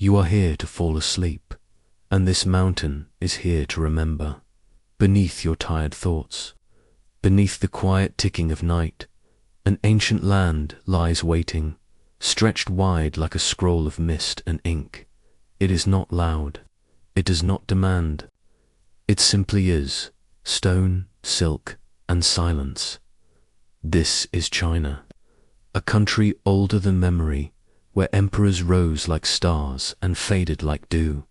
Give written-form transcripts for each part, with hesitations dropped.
You are here to fall asleep, and this mountain is here to remember. Beneath your tired thoughts, beneath the quiet ticking of night, an ancient land lies waiting, stretched wide like a scroll of mist and ink. It is not loud. It does not demand. It simply is, stone, silk, and silence. This is China, a country older than memory, where emperors rose like stars and faded like dew.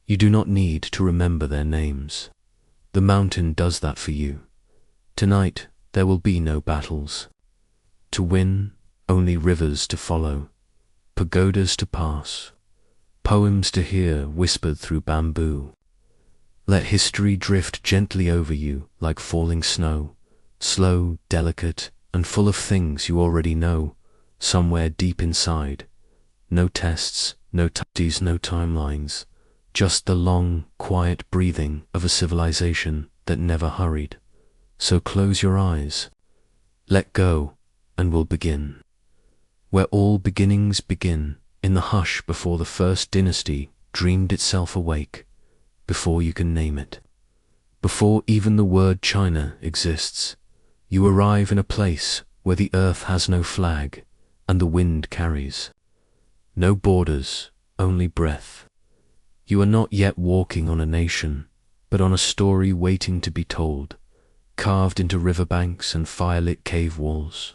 You do not need to remember their names. The mountain does that for you. Tonight there will be no battles. To win, only rivers to follow, pagodas to pass, poems to hear whispered through bamboo. Let history drift gently over you like falling snow, slow, delicate, and full of things you already know, somewhere deep inside. No tests, no dynasties, no timelines, just the long, quiet breathing of a civilization that never hurried. So close your eyes, let go, and we'll begin. Where all beginnings begin, in the hush before the first dynasty dreamed itself awake, before you can name it. Before even the word China exists, you arrive in a place where the earth has no flag, and the wind carries. No borders, only breath. You are not yet walking on a nation, but on a story waiting to be told, carved into riverbanks and firelit cave walls.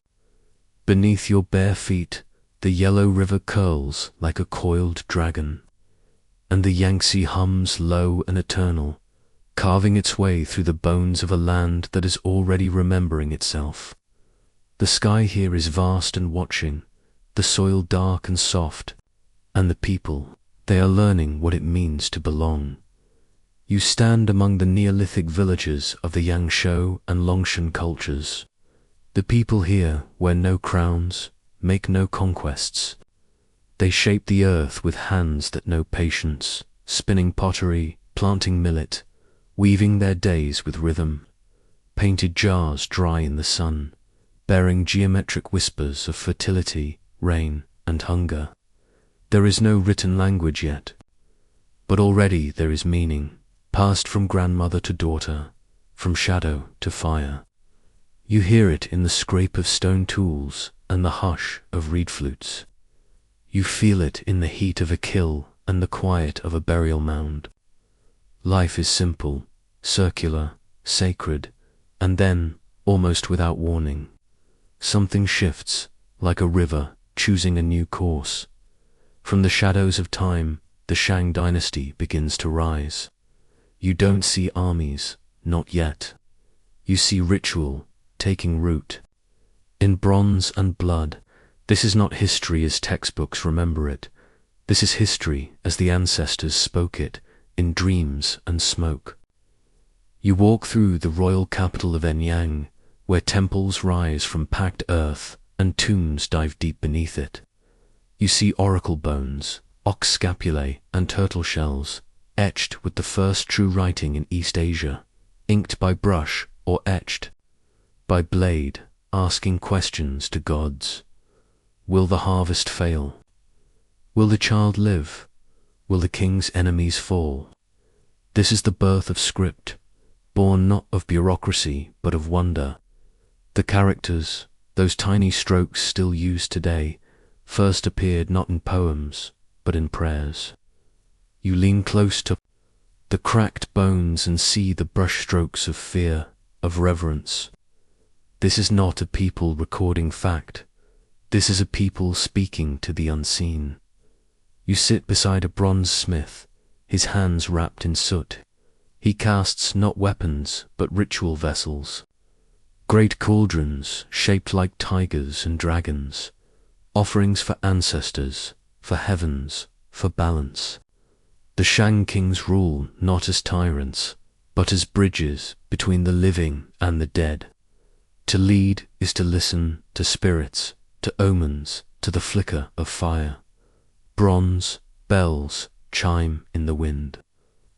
Beneath your bare feet, the yellow river curls like a coiled dragon, and the Yangtze hums low and eternal, carving its way through the bones of a land that is already remembering itself. The sky here is vast and watching, the soil dark and soft, and the people, they are learning what it means to belong. You stand among the Neolithic villages of the Yangshuo and Longshan cultures. The people here wear no crowns, make no conquests. They shape the earth with hands that know patience, spinning pottery, planting millet, weaving their days with rhythm. Painted jars dry in the sun, bearing geometric whispers of fertility, rain, and hunger. There is no written language yet, but already there is meaning, passed from grandmother to daughter, from shadow to fire. You hear it in the scrape of stone tools and the hush of reed flutes. You feel it in the heat of a kill and the quiet of a burial mound. Life is simple, circular, sacred, and then, almost without warning, something shifts, like a river choosing a new course. From the shadows of time, the Shang dynasty begins to rise. You don't see armies, not yet. You see ritual taking root. In bronze and blood, this is not history as textbooks remember it. This is history as the ancestors spoke it, in dreams and smoke. You walk through the royal capital of Enyang, where temples rise from packed earth and tombs dive deep beneath it. You see oracle bones, ox scapulae, and turtle shells, etched with the first true writing in East Asia, inked by brush or etched by blade, asking questions to gods. Will the harvest fail? Will the child live? Will the king's enemies fall? This is the birth of script, born not of bureaucracy but of wonder. The characters, those tiny strokes still used today, first appeared not in poems but in prayers. You lean close to the cracked bones and see the brushstrokes of fear, of reverence. This is not a people recording fact. This is a people speaking to the unseen. You sit beside a bronze smith, his hands wrapped in soot. He casts not weapons, but ritual vessels. Great cauldrons shaped like tigers and dragons, offerings for ancestors, for heavens, for balance. The Shang kings rule not as tyrants, but as bridges between the living and the dead. To lead is to listen to spirits, to omens, to the flicker of fire. Bronze bells chime in the wind.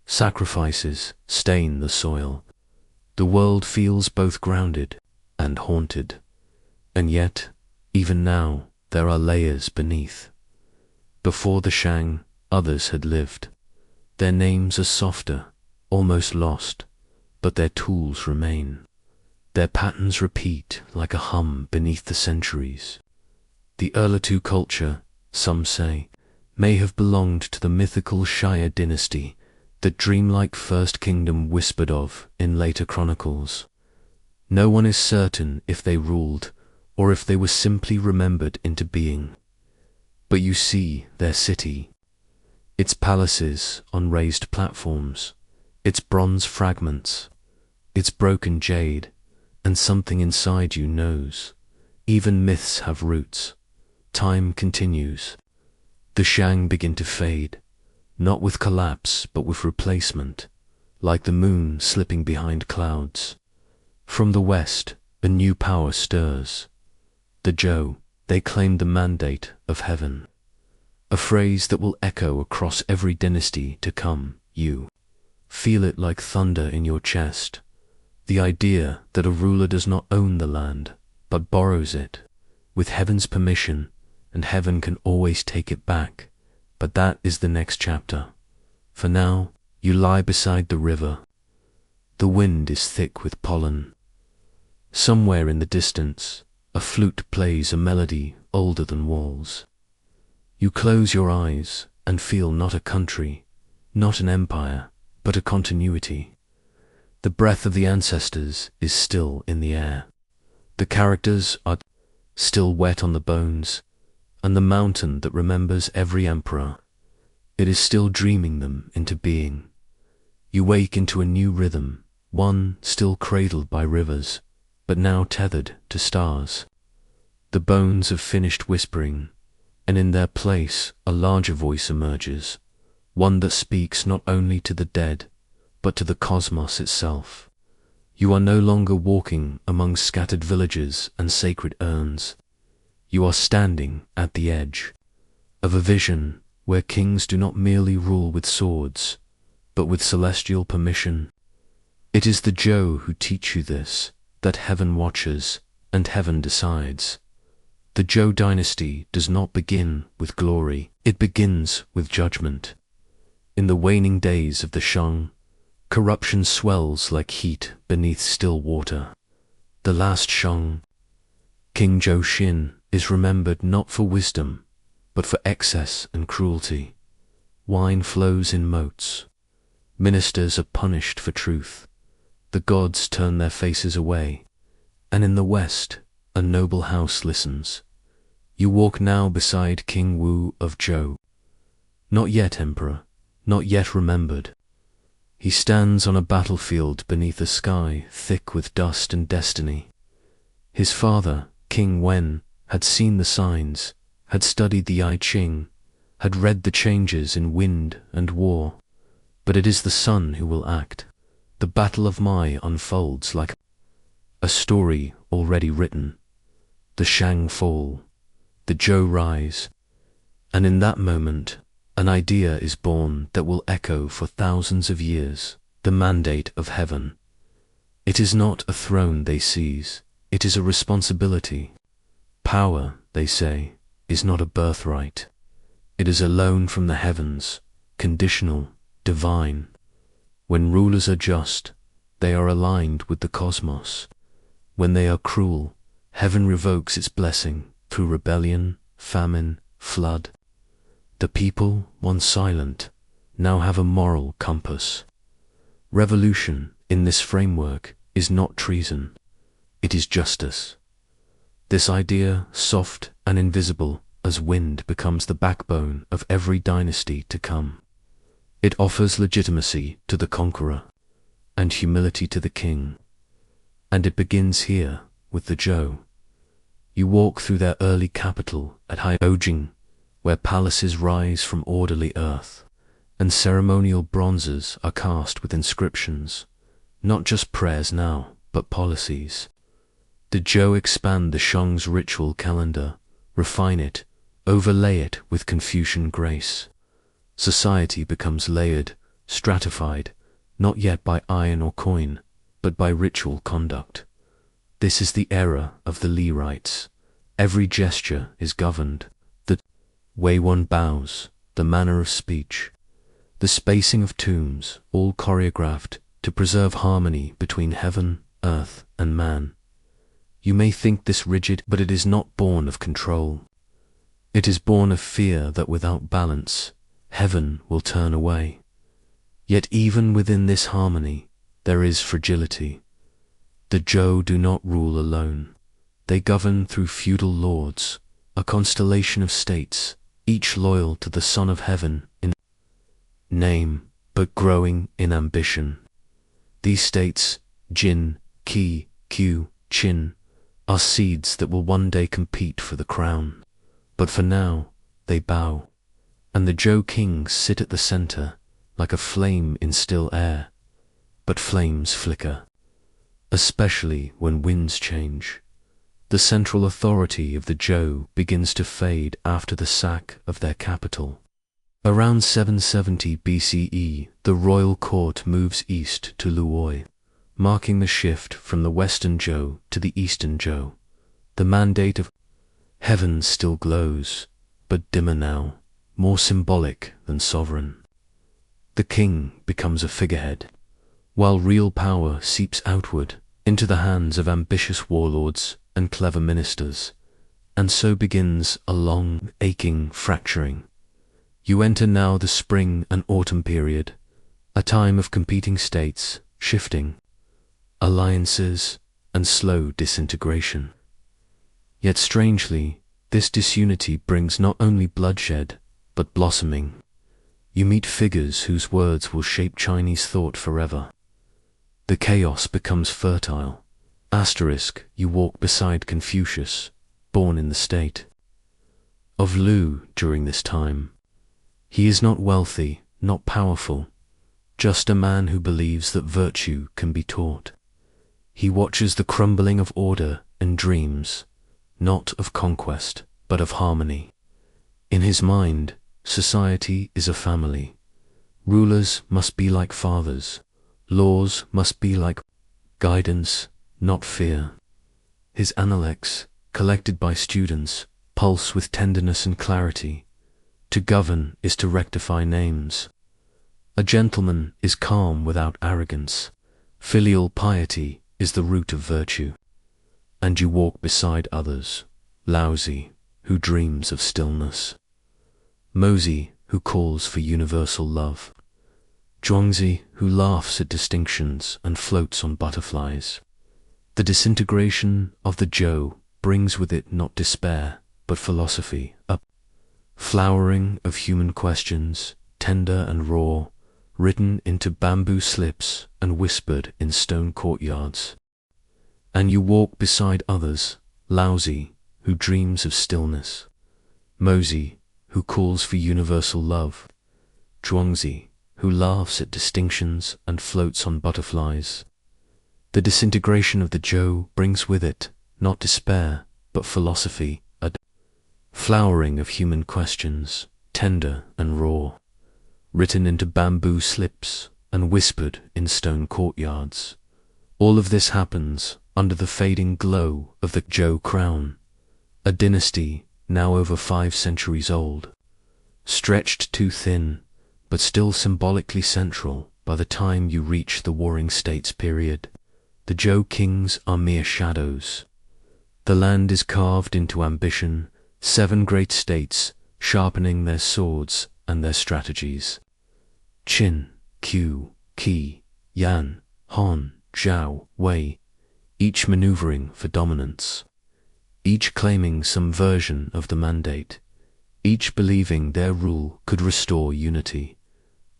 Sacrifices stain the soil. The world feels both grounded and haunted. And yet, even now, there are layers beneath. Before the Shang, others had lived. Their names are softer, almost lost, but their tools remain. Their patterns repeat like a hum beneath the centuries. The Urartu culture, some say, may have belonged to the mythical Shire dynasty, that dreamlike first kingdom whispered of in later chronicles. No one is certain if they ruled, or if they were simply remembered into being. But you see their city, its palaces on raised platforms, its bronze fragments, its broken jade, and something inside you knows. Even myths have roots. Time continues. The Shang begin to fade, not with collapse but with replacement, like the moon slipping behind clouds. From the west, a new power stirs. The Zhou, they claim the mandate of heaven. A phrase that will echo across every dynasty to come. You feel it like thunder in your chest. The idea that a ruler does not own the land, but borrows it, with heaven's permission, and heaven can always take it back. But that is the next chapter. For now, you lie beside the river. The wind is thick with pollen. Somewhere in the distance, a flute plays a melody older than walls. You close your eyes and feel not a country, not an empire, but a continuity. The breath of the ancestors is still in the air. The characters are still wet on the bones, and the mountain that remembers every emperor, it is still dreaming them into being. You wake into a new rhythm, one still cradled by rivers, but now tethered to stars. The bones have finished whispering, and in their place a larger voice emerges, one that speaks not only to the dead, but to the cosmos itself. You are no longer walking among scattered villages and sacred urns. You are standing at the edge of a vision where kings do not merely rule with swords, but with celestial permission. It is the Zhou who teach you this, that heaven watches and heaven decides. The Zhou dynasty does not begin with glory, it begins with judgment. In the waning days of the Shang, corruption swells like heat beneath still water. The last Shang, King Zhou Xin, is remembered not for wisdom, but for excess and cruelty. Wine flows in moats. Ministers are punished for truth. The gods turn their faces away, and in the west, a noble house listens. You walk now beside King Wu of Zhou. Not yet emperor, not yet remembered. He stands on a battlefield beneath a sky thick with dust and destiny. His father, King Wen, had seen the signs, had studied the I Ching, had read the changes in wind and war. But it is the son who will act. The Battle of Mai unfolds like a story already written. The Shang fall, the Zhou rise, and in that moment, an idea is born that will echo for thousands of years, the mandate of heaven. It is not a throne they seize, it is a responsibility. Power, they say, is not a birthright. It is a loan from the heavens, conditional, divine. When rulers are just, they are aligned with the cosmos. When they are cruel, heaven revokes its blessing through rebellion, famine, flood. The people, once silent, now have a moral compass. Revolution, in this framework, is not treason. It is justice. This idea, soft and invisible as wind, becomes the backbone of every dynasty to come. It offers legitimacy to the conqueror and humility to the king. And it begins here with the Zhou. You walk through their early capital at Haiyojing, where palaces rise from orderly earth, and ceremonial bronzes are cast with inscriptions, not just prayers now, but policies. The Zhou expand the Shang's ritual calendar, refine it, overlay it with Confucian grace. Society becomes layered, stratified, not yet by iron or coin, but by ritual conduct. This is the era of the Li rites. Every gesture is governed. The way one bows, the manner of speech, the spacing of tombs, all choreographed to preserve harmony between heaven, earth, and man. You may think this rigid, but it is not born of control. It is born of fear that without balance, heaven will turn away. Yet even within this harmony, there is fragility. The Zhou do not rule alone. They govern through feudal lords, a constellation of states, each loyal to the Son of Heaven in name, but growing in ambition. These states, Jin, Qi, Q, Qin, are seeds that will one day compete for the crown. But for now, they bow, and the Zhou kings sit at the center, like a flame in still air. But flames flicker, especially when winds change. The central authority of the Zhou begins to fade after the sack of their capital. Around 770 BCE, the royal court moves east to Luoy, marking the shift from the western Zhou to the eastern Zhou. The mandate of heaven still glows, but dimmer now, more symbolic than sovereign. The king becomes a figurehead, while real power seeps outward into the hands of ambitious warlords and clever ministers, and so begins a long, aching fracturing. You enter now the spring and autumn period, a time of competing states, shifting, alliances, and slow disintegration. Yet strangely, this disunity brings not only bloodshed, but blossoming. You meet figures whose words will shape Chinese thought forever. The chaos becomes fertile. You walk beside Confucius, born in the state of Lu during this time. He is not wealthy, not powerful, just a man who believes that virtue can be taught. He watches the crumbling of order and dreams, not of conquest, but of harmony. In his mind, society is a family. Rulers must be like fathers. Laws must be like guidance, not fear. His analects, collected by students, pulse with tenderness and clarity. To govern is to rectify names. A gentleman is calm without arrogance. Filial piety is the root of virtue. And you walk beside others, Laozi, who dreams of stillness, Mozi, who calls for universal love, Zhuangzi, who laughs at distinctions and floats on butterflies. The disintegration of the Zhou brings with it not despair, but philosophy, a flowering of human questions, tender and raw, written into bamboo slips and whispered in stone courtyards. And you walk beside others, Laozi, who dreams of stillness, Mozi, who calls for universal love, Zhuangzi, who laughs at distinctions and floats on butterflies. The disintegration of the Zhou brings with it not despair, but philosophy, a flowering of human questions, tender and raw, written into bamboo slips and whispered in stone courtyards. All of this happens under the fading glow of the Zhou crown, a dynasty now over 5 centuries old, stretched too thin, but still symbolically central by the time you reach the Warring States period. The Zhou kings are mere shadows. The land is carved into ambition, 7 great states sharpening their swords and their strategies. Qin, Q, Qi, Yan, Han, Zhao, Wei, each maneuvering for dominance, each claiming some version of the mandate, each believing their rule could restore unity.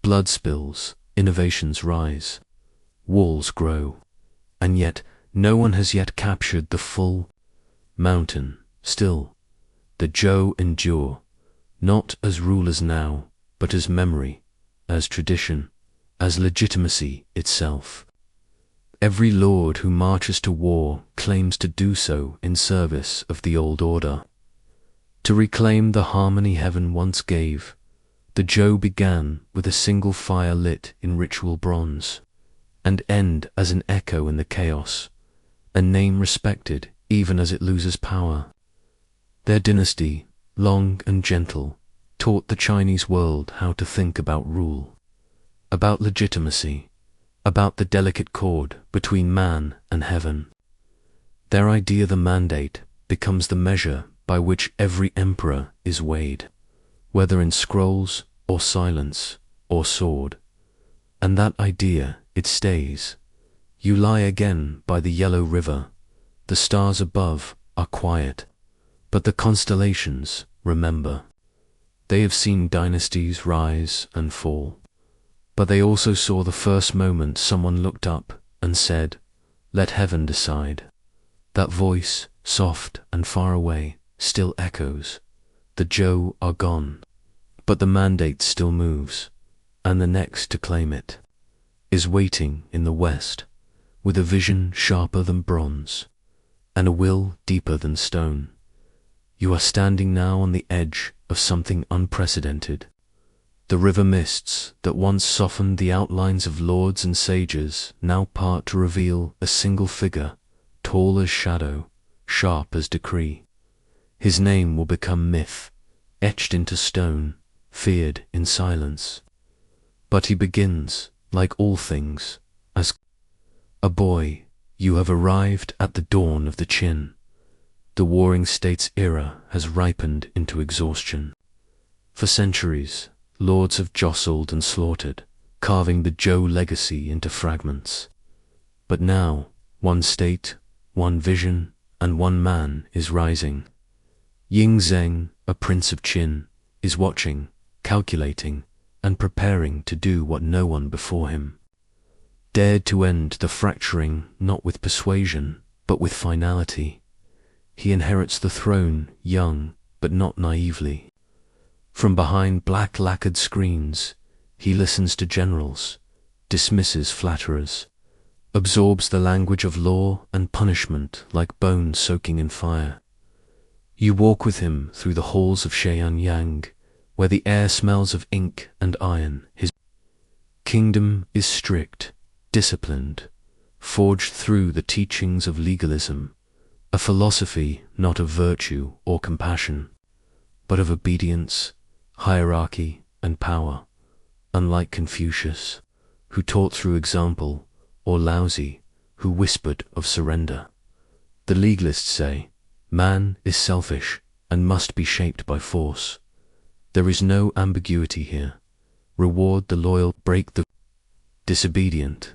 Blood spills, innovations rise, walls grow, and yet no one has yet captured the full mountain. Still, the Zhou endure, not as rulers now, but as memory, as tradition, as legitimacy itself. Every lord who marches to war claims to do so in service of the old order. To reclaim the harmony heaven once gave, the Zhou began with a single fire lit in ritual bronze, and end as an echo in the chaos, a name respected even as it loses power. Their dynasty, long and gentle, taught the Chinese world how to think about rule, about legitimacy, about the delicate chord between man and heaven. Their idea, the mandate, becomes the measure by which every emperor is weighed, whether in scrolls or silence or sword. And that idea, it stays. You lie again by the yellow river. The stars above are quiet, but the constellations remember. They have seen dynasties rise and fall, but they also saw the first moment someone looked up and said, "Let heaven decide." That voice, soft and far away, still echoes. The Zhou are gone, but the mandate still moves, and the next to claim it is waiting in the west, with a vision sharper than bronze, and a will deeper than stone. You are standing now on the edge of something unprecedented. The river mists that once softened the outlines of lords and sages now part to reveal a single figure, tall as shadow, sharp as decree. His name will become myth, etched into stone, feared in silence. But he begins, like all things, as a boy. You have arrived at the dawn of the Qin. The warring states era has ripened into exhaustion. For centuries, lords have jostled and slaughtered, carving the Zhou legacy into fragments. But now, one state, one vision, and one man is rising. Ying Zheng, a prince of Qin, is watching, calculating, and preparing to do what no one before him dared, to end the fracturing not with persuasion, but with finality. He inherits the throne young, but not naively. From behind black lacquered screens, he listens to generals, dismisses flatterers, absorbs the language of law and punishment like bones soaking in fire. You walk with him through the halls of Shenyang, where the air smells of ink and iron. His kingdom is strict, disciplined, forged through the teachings of legalism, a philosophy not of virtue or compassion, but of obedience, hierarchy, and power, unlike Confucius, who taught through example, or Laozi, who whispered of surrender. The legalists say, man is selfish and must be shaped by force. There is no ambiguity here. Reward the loyal, break the disobedient.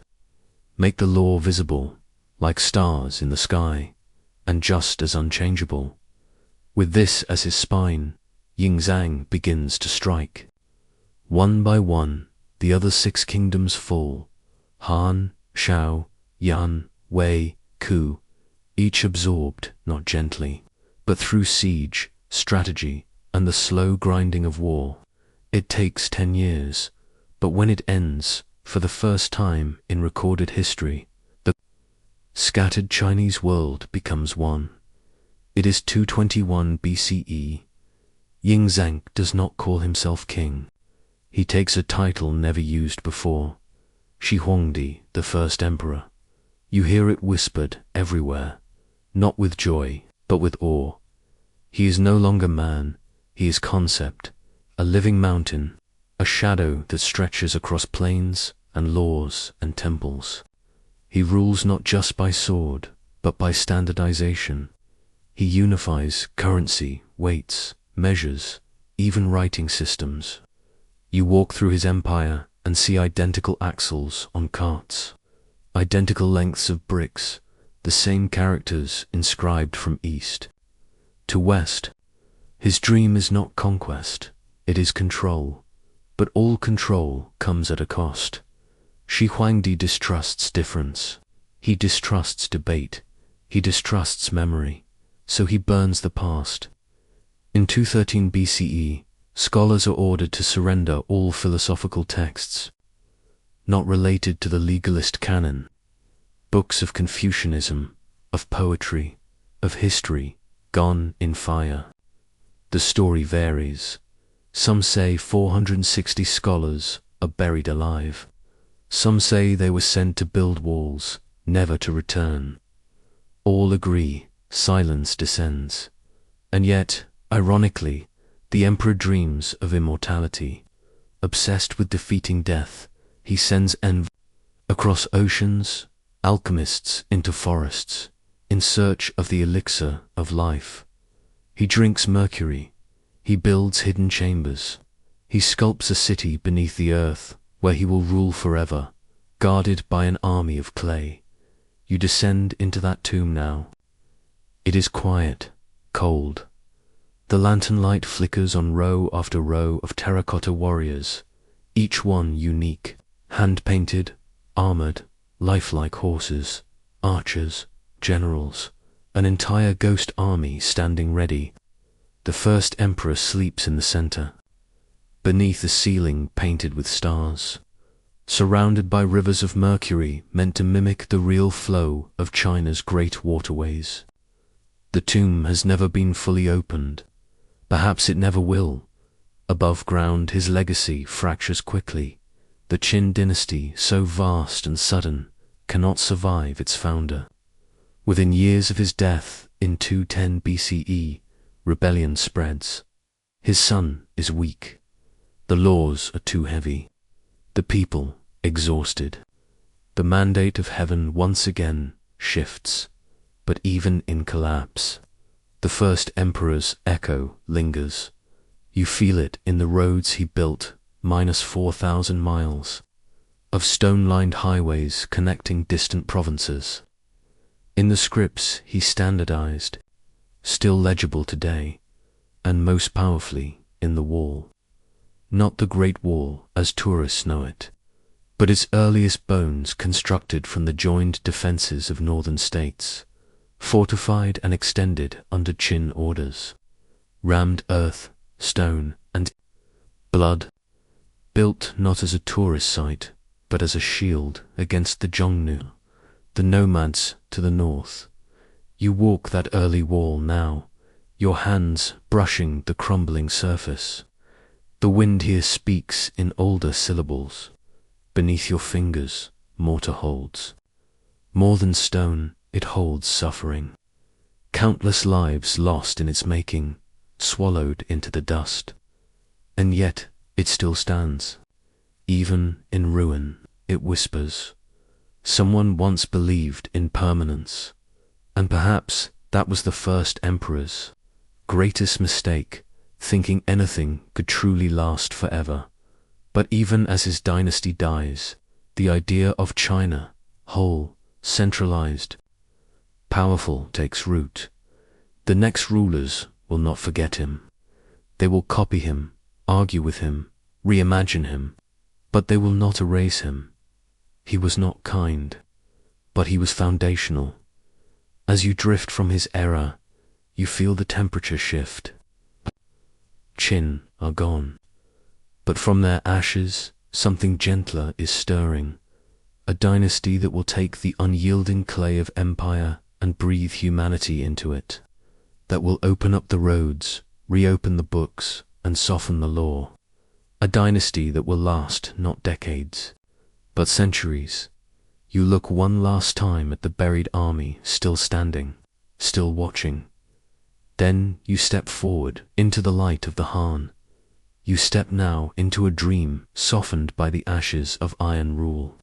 Make the law visible, like stars in the sky, and just as unchangeable. With this as his spine, Ying Zhang begins to strike. One by one, the other 6 kingdoms fall. Han, Shao, Yan, Wei, Ku, each absorbed, not gently, but through siege, strategy, and the slow grinding of war. It takes 10 years, but when it ends, for the first time in recorded history, the scattered Chinese world becomes one. It is 221 BCE. Ying Zhang does not call himself king. He takes a title never used before, Shi Huangdi, the first emperor. You hear it whispered everywhere, not with joy, but with awe. He is no longer man, he is concept, a living mountain, a shadow that stretches across plains and laws and temples. He rules not just by sword, but by standardization. He unifies currency, weights, measures, even writing systems. You walk through his empire and see identical axles on carts, identical lengths of bricks, the same characters inscribed from east to west. His dream is not conquest, it is control, but all control comes at a cost. Shi Huangdi distrusts difference. He distrusts debate. He distrusts memory, so he burns the past. In 213 BCE, scholars are ordered to surrender all philosophical texts not related to the legalist canon, books of Confucianism, of poetry, of history, gone in fire. The story varies. Some say 460 scholars are buried alive. Some say they were sent to build walls, never to return. All agree, silence descends. And yet, ironically, The emperor dreams of immortality. Obsessed with defeating death, he sends envy across oceans, alchemists into forests, in search of the elixir of life. He drinks mercury, he builds hidden chambers, he sculpts a city beneath the earth where he will rule forever, guarded by an army of clay. You descend into that tomb now. It is quiet, cold. The lantern light flickers on row after row of terracotta warriors, each one unique, hand-painted, armored, lifelike horses, archers, generals, an entire ghost army standing ready. The first emperor sleeps in the center, beneath a ceiling painted with stars, surrounded by rivers of mercury meant to mimic the real flow of China's great waterways. The tomb has never been fully opened. Perhaps it never will. Above ground, his legacy fractures quickly. The Qin dynasty, so vast and sudden, cannot survive its founder. Within years of his death, in 210 BCE, rebellion spreads. His son is weak. The laws are too heavy. The people exhausted. The mandate of heaven once again shifts. But even in collapse, the first emperor's echo lingers. You feel it in the roads he built, minus 4,000 miles, of stone-lined highways connecting distant provinces. In the scripts he standardized, still legible today, and most powerfully in the wall. Not the Great Wall as tourists know it, but its earliest bones constructed from the joined defenses of northern states, fortified and extended under Qin orders. Rammed earth, stone, and blood, built not as a tourist site, but as a shield against the Zhongnu, the nomads to the north. You walk that early wall now, your hands brushing the crumbling surface. The wind here speaks in older syllables. Beneath your fingers, mortar holds. More than stone, it holds suffering. Countless lives lost in its making, swallowed into the dust. And yet it still stands. Even in ruin, it whispers. Someone once believed in permanence, and perhaps that was the first emperor's greatest mistake, thinking anything could truly last forever. But even as his dynasty dies, the idea of China, whole, centralized, powerful, takes root. The next rulers will not forget him. They will copy him, argue with him, reimagine him, but they will not erase him. He was not kind, but he was foundational. As you drift from his era, you feel the temperature shift. Qin are gone, but from their ashes, something gentler is stirring. A dynasty that will take the unyielding clay of empire and breathe humanity into it, that will open up the roads, reopen the books, and soften the law. A dynasty that will last not decades, but centuries. You look one last time at the buried army still standing, still watching. Then you step forward into the light of the Han. You step now into a dream softened by the ashes of iron rule.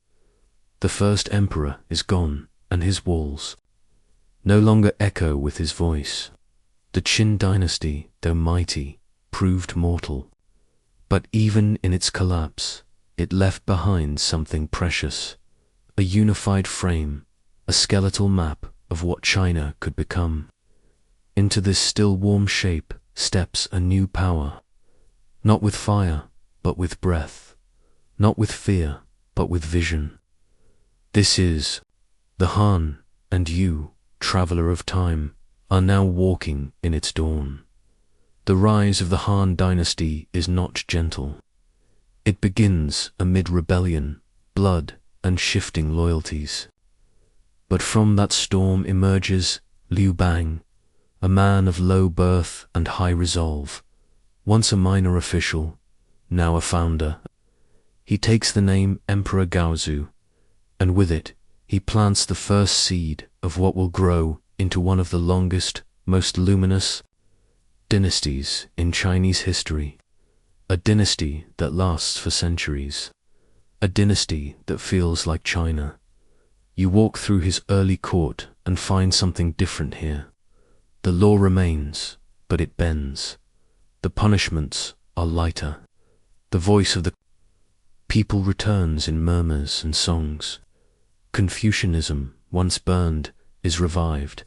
The first emperor is gone, and his walls no longer echo with his voice. The Qin dynasty, though mighty, proved mortal. But even in its collapse, it left behind something precious, a unified frame, a skeletal map of what China could become. Into this still warm shape steps a new power, not with fire, but with breath, not with fear, but with vision. This is the Han, and you, traveler of time, are now walking in its dawn. The rise of the Han dynasty is not gentle. It begins amid rebellion, blood, and shifting loyalties. But from that storm emerges Liu Bang, a man of low birth and high resolve, once a minor official, now a founder. He takes the name Emperor Gaozu, and with it he plants the first seed of what will grow into one of the longest, most luminous Dynasties in Chinese history. A dynasty that lasts for centuries. A dynasty that feels like China. You walk through his early court and find something different here. The law remains, but it bends. The punishments are lighter. The voice of the people returns in murmurs and songs. Confucianism, once burned, is revived.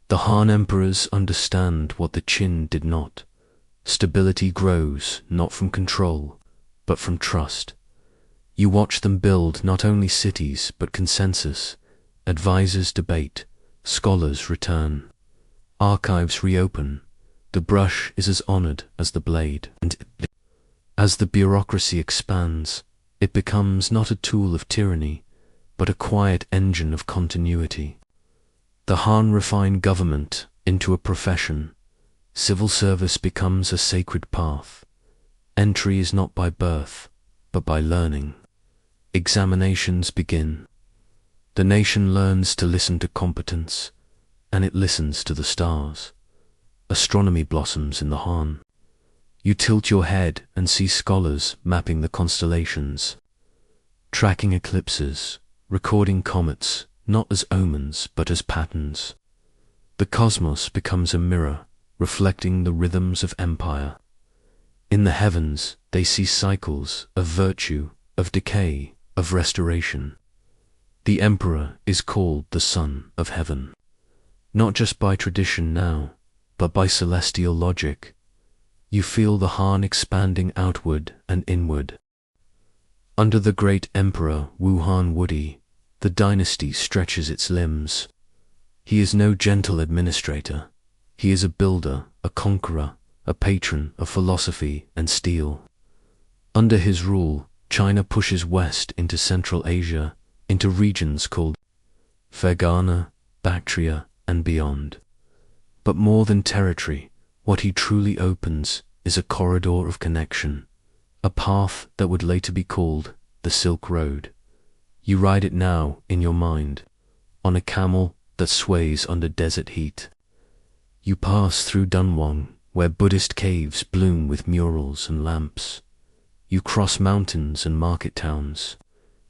The Han emperors understand what the Qin did not. Stability grows not from control, but from trust. You watch them build not only cities, but consensus. Advisors debate, scholars return. Archives reopen. The brush is as honored as the blade, and as the bureaucracy expands, it becomes not a tool of tyranny, but a quiet engine of continuity. The Han refine government into a profession. Civil service becomes a sacred path. Entry is not by birth, but by learning. Examinations begin. The nation learns to listen to competence, and it listens to the stars. Astronomy blossoms in the Han. You tilt your head and see scholars mapping the constellations, tracking eclipses, recording comets, not as omens, but as patterns. The cosmos becomes a mirror, reflecting the rhythms of empire. In the heavens, they see cycles of virtue, of decay, of restoration. The emperor is called the Son of Heaven, not just by tradition now, but by celestial logic. You feel the Han expanding outward and inward. Under the great emperor Wuhan Wudi, the dynasty stretches its limbs. He is no gentle administrator. He is a builder, a conqueror, a patron of philosophy and steel. Under his rule, China pushes west into Central Asia, into regions called Fergana, Bactria, and beyond. But more than territory, what he truly opens is a corridor of connection, a path that would later be called the Silk Road. You ride it now in your mind, on a camel that sways under desert heat. You pass through Dunhuang, where Buddhist caves bloom with murals and lamps. You cross mountains and market towns.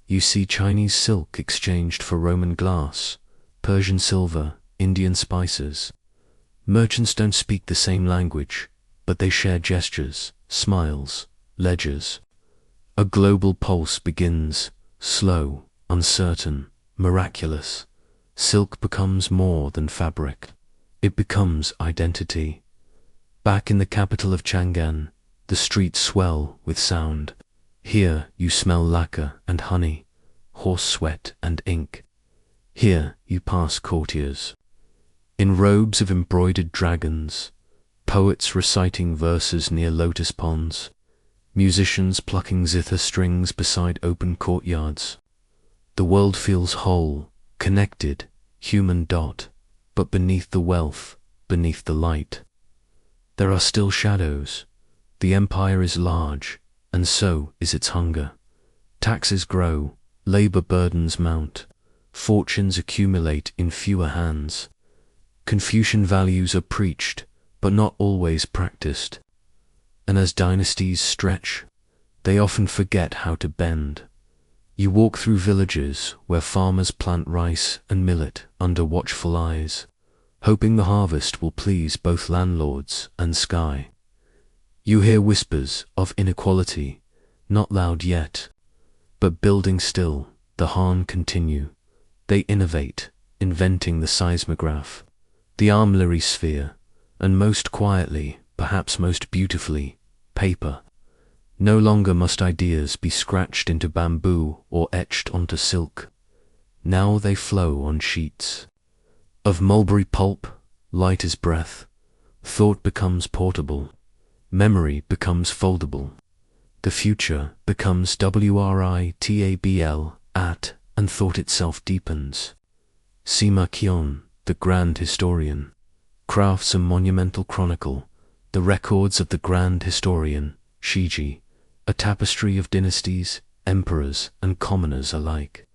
You see Chinese silk exchanged for Roman glass, Persian silver, Indian spices. Merchants don't speak the same language, but they share gestures, smiles, ledgers. A global pulse begins, slow, uncertain, miraculous. Silk becomes more than fabric. It becomes identity. Back in the capital of Chang'an, the streets swell with sound. Here you smell lacquer and honey, horse sweat and ink. Here you pass courtiers, in robes of embroidered dragons, poets reciting verses near lotus ponds, musicians plucking zither strings beside open courtyards. The world feels whole, connected, human dot, but beneath the wealth, beneath the light, there are still shadows. The empire is large, and so is its hunger. Taxes grow, labor burdens mount, fortunes accumulate in fewer hands. Confucian values are preached, but not always practiced. And as dynasties stretch, they often forget how to bend. You walk through villages where farmers plant rice and millet under watchful eyes, hoping the harvest will please both landlords and sky. You hear whispers of inequality, not loud yet, but building still. The Han continue. They innovate, inventing the seismograph, the armillary sphere, and most quietly, perhaps most beautifully, paper. No longer must ideas be scratched into bamboo or etched onto silk. Now they flow on sheets. Of mulberry pulp, light as breath, thought becomes portable, memory becomes foldable. The future becomes WRITABL, and thought itself deepens. Sima Qian, the grand historian, crafts a monumental chronicle, the records of the grand historian, Shiji, a tapestry of dynasties, emperors, and commoners alike.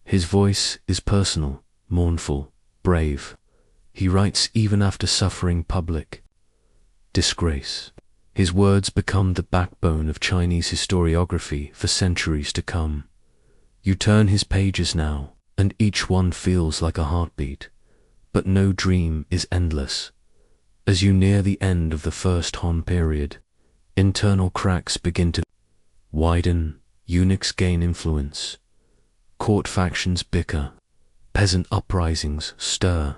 His voice is personal, mournful, brave. He writes even after suffering public. disgrace. His words become the backbone of Chinese historiography for centuries to come. You turn his pages now, and each one feels like a heartbeat. But no dream is endless. As you near the end of the first Han period, internal cracks begin to widen, eunuchs gain influence, court factions bicker, peasant uprisings stir.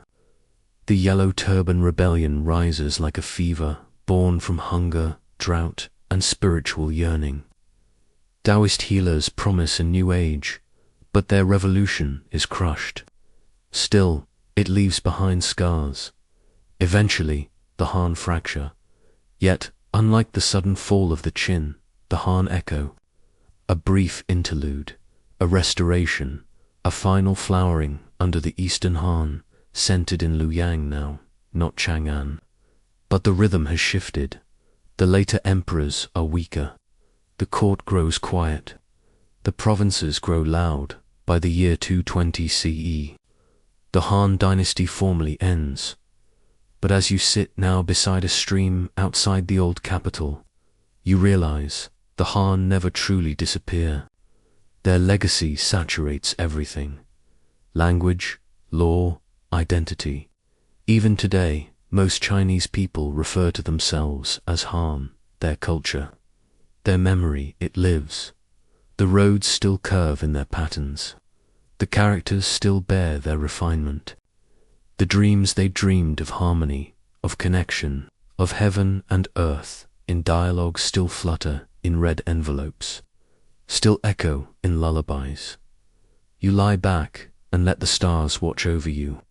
The Yellow Turban Rebellion rises like a fever born from hunger, drought, and spiritual yearning. Taoist healers promise a new age, but their revolution is crushed. Still, it leaves behind scars. Eventually, the Han fracture. Yet, unlike the sudden fall of the Qin, the Han echo. A brief interlude, a restoration, a final flowering under the Eastern Han, centered in Luoyang now, not Chang'an. But the rhythm has shifted. The later emperors are weaker. The court grows quiet. The provinces grow loud. By the year 220 CE, the Han dynasty formally ends. But as you sit now beside a stream outside the old capital, you realize the Han never truly disappear. Their legacy saturates everything. Language, law, identity. Even today, most Chinese people refer to themselves as Han, their culture. Their memory, it lives. The roads still curve in their patterns. The characters still bear their refinement. The dreams they dreamed of harmony, of connection, of heaven and earth in dialogue still flutter in red envelopes, still echo in lullabies. You lie back and let the stars watch over you.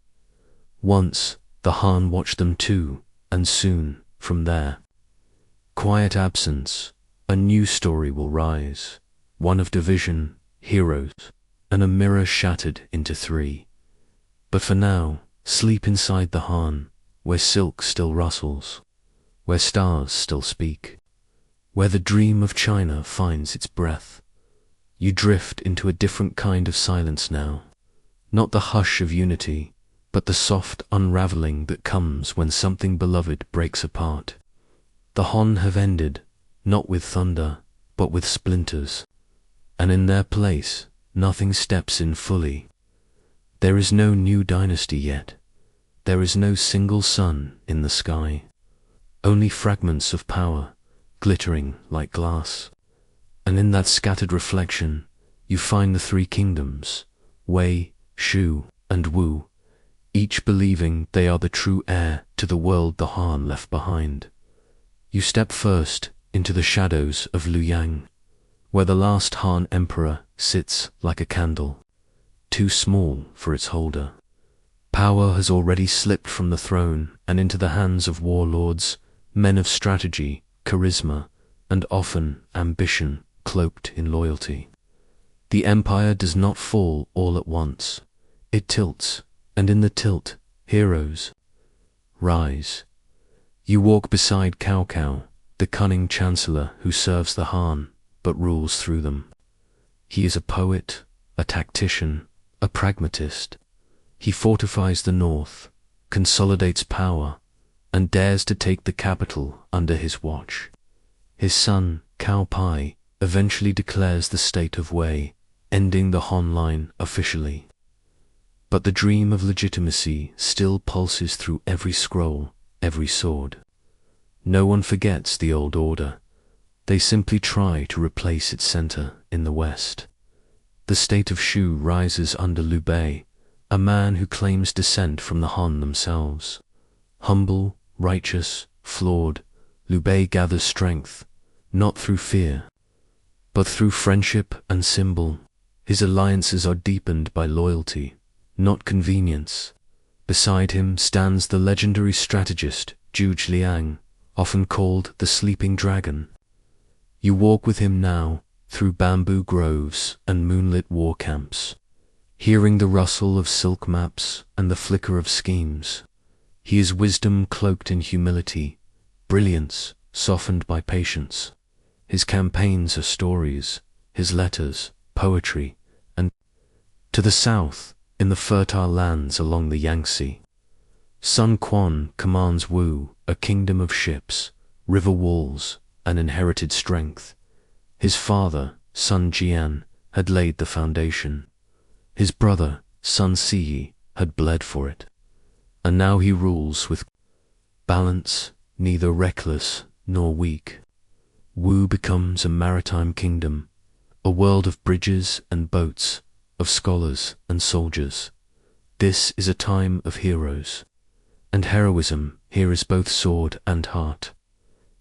Once, the Han watched them too, and soon, from there, quiet absence, a new story will rise, one of division, heroes, and a mirror shattered into three. But for now, sleep inside the Han, where silk still rustles, where stars still speak, where the dream of China finds its breath. You drift into a different kind of silence now, not the hush of unity, but the soft unraveling that comes when something beloved breaks apart. The Han have ended, not with thunder, but with splinters, and in their place, nothing steps in fully. There is no new dynasty yet. There is no single sun in the sky. Only fragments of power, glittering like glass. And in that scattered reflection, you find the three kingdoms, Wei, Shu, and Wu, each believing they are the true heir to the world the Han left behind. You step first into the shadows of Luoyang, where the last Han emperor sits like a candle, too small for its holder. Power has already slipped from the throne and into the hands of warlords, men of strategy, charisma, and often ambition cloaked in loyalty. The empire does not fall all at once. It tilts, and in the tilt, heroes rise. You walk beside Cao Cao, the cunning chancellor who serves the Han, but rules through them. He is a poet, a tactician, a pragmatist. He fortifies the north, consolidates power, and dares to take the capital under his watch. His son, Cao Pai, eventually declares the state of Wei, ending the Han line officially. But the dream of legitimacy still pulses through every scroll, every sword. No one forgets the old order. They simply try to replace its center in the west. The state of Shu rises under Liu Bei, a man who claims descent from the Han themselves. Humble, righteous, flawed, Liu Bei gathers strength, not through fear, but through friendship and symbol. His alliances are deepened by loyalty, not convenience. Beside him stands the legendary strategist Zhu Zhiliang, often called the Sleeping Dragon. You walk with him now through bamboo groves and moonlit war camps, hearing the rustle of silk maps and the flicker of schemes. He is wisdom cloaked in humility, brilliance softened by patience. His campaigns are stories, his letters, poetry, and to the south, in the fertile lands along the Yangtze, Sun Quan commands Wu, a a kingdom of ships, river walls, and inherited strength. His father, Sun Jian, had laid the foundation. His brother, Sun Si, had bled for it. And now he rules with balance, neither reckless nor weak. Wu becomes a maritime kingdom, a world of bridges and boats, of scholars and soldiers. This is a time of heroes. And heroism here is both sword and heart.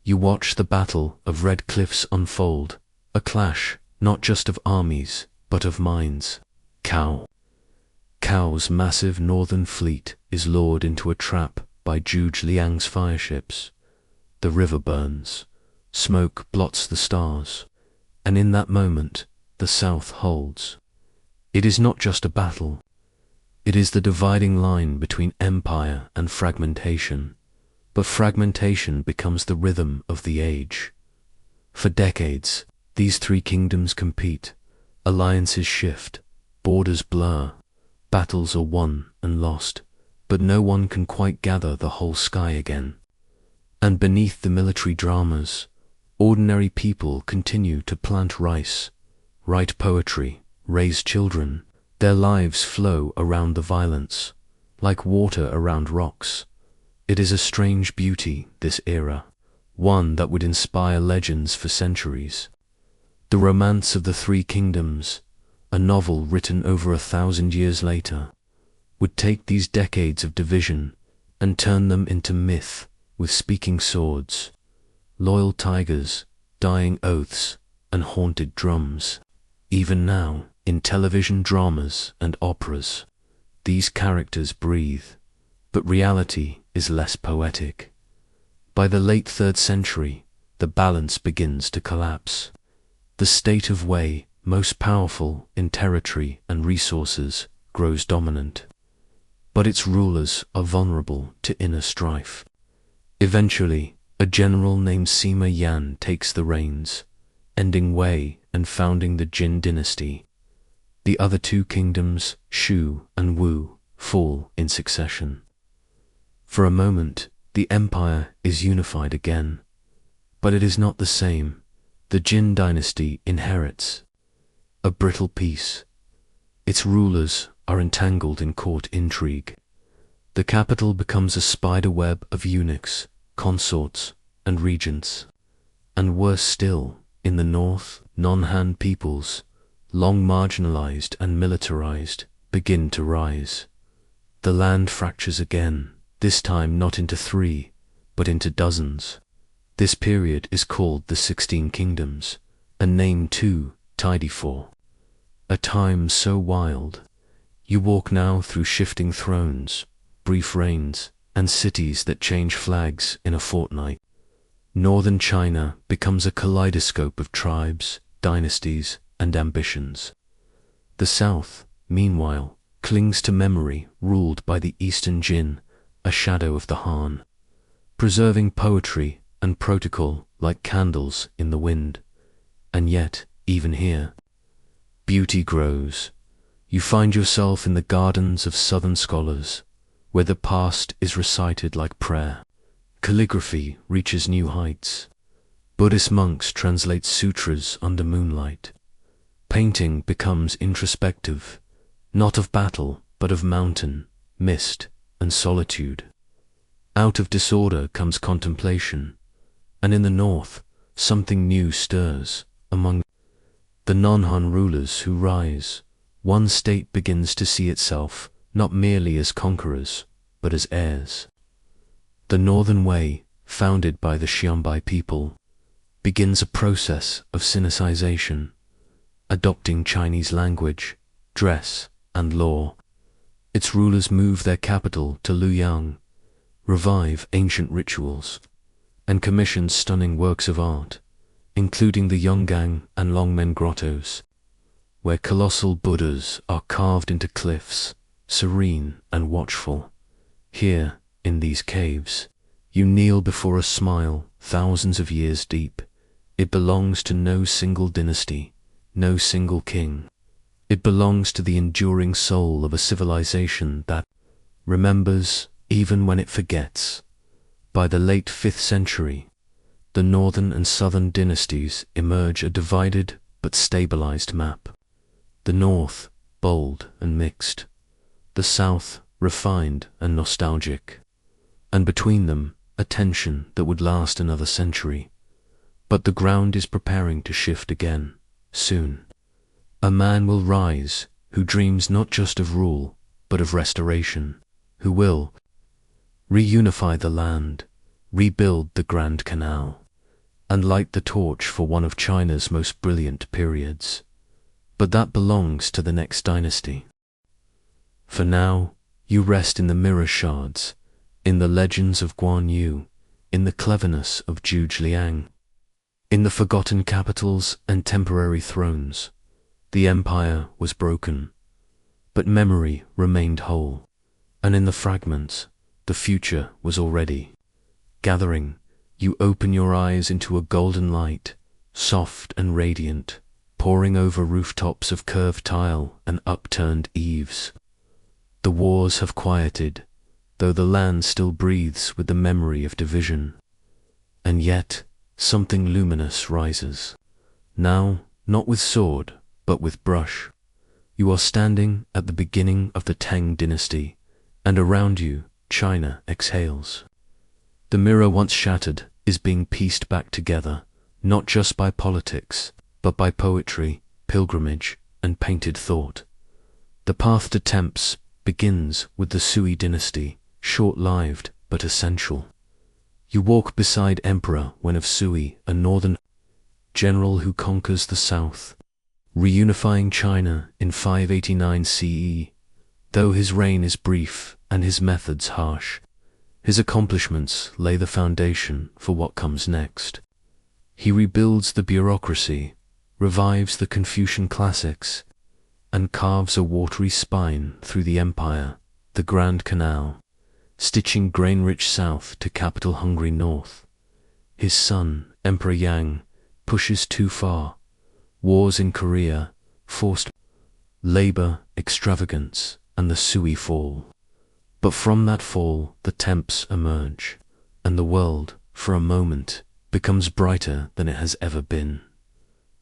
You watch the battle of red cliffs unfold, a clash not just of armies, but of minds. Cao's massive northern fleet is lured into a trap by Zhuge Liang's fireships. The river burns, smoke blots the stars, and in that moment the south holds. It is not just a battle. It is the dividing line between empire and fragmentation, but fragmentation becomes the rhythm of the age. For decades, these three kingdoms compete, alliances shift, borders blur, battles are won and lost, but no one can quite gather the whole sky again. And beneath the military dramas, ordinary people continue to plant rice, write poetry, raise children. Their lives flow around the violence, like water around rocks. It is a strange beauty, this era, one that would inspire legends for centuries. The Romance of the Three Kingdoms, a novel written over 1,000 years later, would take these decades of division and turn them into myth with speaking swords, loyal tigers, dying oaths, and haunted drums. Even now, in television dramas and operas, these characters breathe, but reality is less poetic. By the late 3rd century, the balance begins to collapse. The state of Wei, most powerful in territory and resources, grows dominant. But its rulers are vulnerable to inner strife. Eventually, a general named Sima Yan takes the reins, ending Wei and founding the Jin dynasty. The other two kingdoms, Shu and Wu, fall in succession. For a moment, the empire is unified again, but it is not the same. The Jin dynasty inherits a brittle peace. Its rulers are entangled in court intrigue. The capital becomes a spider web of eunuchs, consorts, and regents. And worse still, in the north, non-Han peoples, long marginalized and militarized, begin to rise. The land fractures again, this time not into 3, but into dozens. This period is called the 16 Kingdoms, a name too tidy for. A time so wild. You walk now through shifting thrones, brief reigns, and cities that change flags in a fortnight. Northern China becomes a kaleidoscope of tribes, dynasties, and ambitions. The south, meanwhile, clings to memory ruled by the Eastern Jin, a shadow of the Han, preserving poetry and protocol like candles in the wind. And yet, even here, beauty grows. You find yourself in the gardens of southern scholars, where the past is recited like prayer. Calligraphy reaches new heights. Buddhist monks translate sutras under moonlight. Painting becomes introspective, not of battle, but of mountain, mist, and solitude. Out of disorder comes contemplation, and in the north, something new stirs. Among the non-Han rulers who rise, one state begins to see itself not merely as conquerors, but as heirs. The Northern Wei, founded by the Xianbai people, begins a process of Sinicization, adopting Chinese language, dress, and law. Its rulers move their capital to Luoyang, revive ancient rituals, and commission stunning works of art, including the Yonggang and Longmen grottos, where colossal Buddhas are carved into cliffs, serene and watchful. Here, in these caves, you kneel before a smile thousands of years deep. It belongs to no single dynasty, no single king. It belongs to the enduring soul of a civilization that remembers even when it forgets. By the late 5th century, the northern and southern dynasties emerge a divided but stabilized map. The north, bold and mixed. The south, refined and nostalgic. And between them, a tension that would last another century. But the ground is preparing to shift again, soon. A man will rise who dreams not just of rule, but of restoration, who will reunify the land, rebuild the Grand Canal, and light the torch for one of China's most brilliant periods. But that belongs to the next dynasty. For now, you rest in the mirror shards, in the legends of Guan Yu, in the cleverness of Zhuge Liang, in the forgotten capitals and temporary thrones. The empire was broken, but memory remained whole, and in the fragments, the future was already gathering. You open your eyes into a golden light, soft and radiant, pouring over rooftops of curved tile and upturned eaves. The wars have quieted, though the land still breathes with the memory of division. And yet, something luminous rises. Now, not with sword, but with brush. You are standing at the beginning of the Tang dynasty, and around you, China exhales. The mirror once shattered is being pieced back together, not just by politics, but by poetry, pilgrimage, and painted thought. The path to Temps begins with the Sui dynasty, short-lived but essential. You walk beside Emperor Wen of Sui, a northern general who conquers the south, reunifying China in 589 CE. Though his reign is brief and his methods harsh, his accomplishments lay the foundation for what comes next. He rebuilds the bureaucracy, revives the Confucian classics, and carves a watery spine through the empire, the Grand Canal, stitching grain-rich south to capital-hungry north. His son, Emperor Yang, pushes too far. Wars in Korea, forced labor, extravagance, and the Sui fall. But from that fall, the Temps emerge, and the world, for a moment, becomes brighter than it has ever been.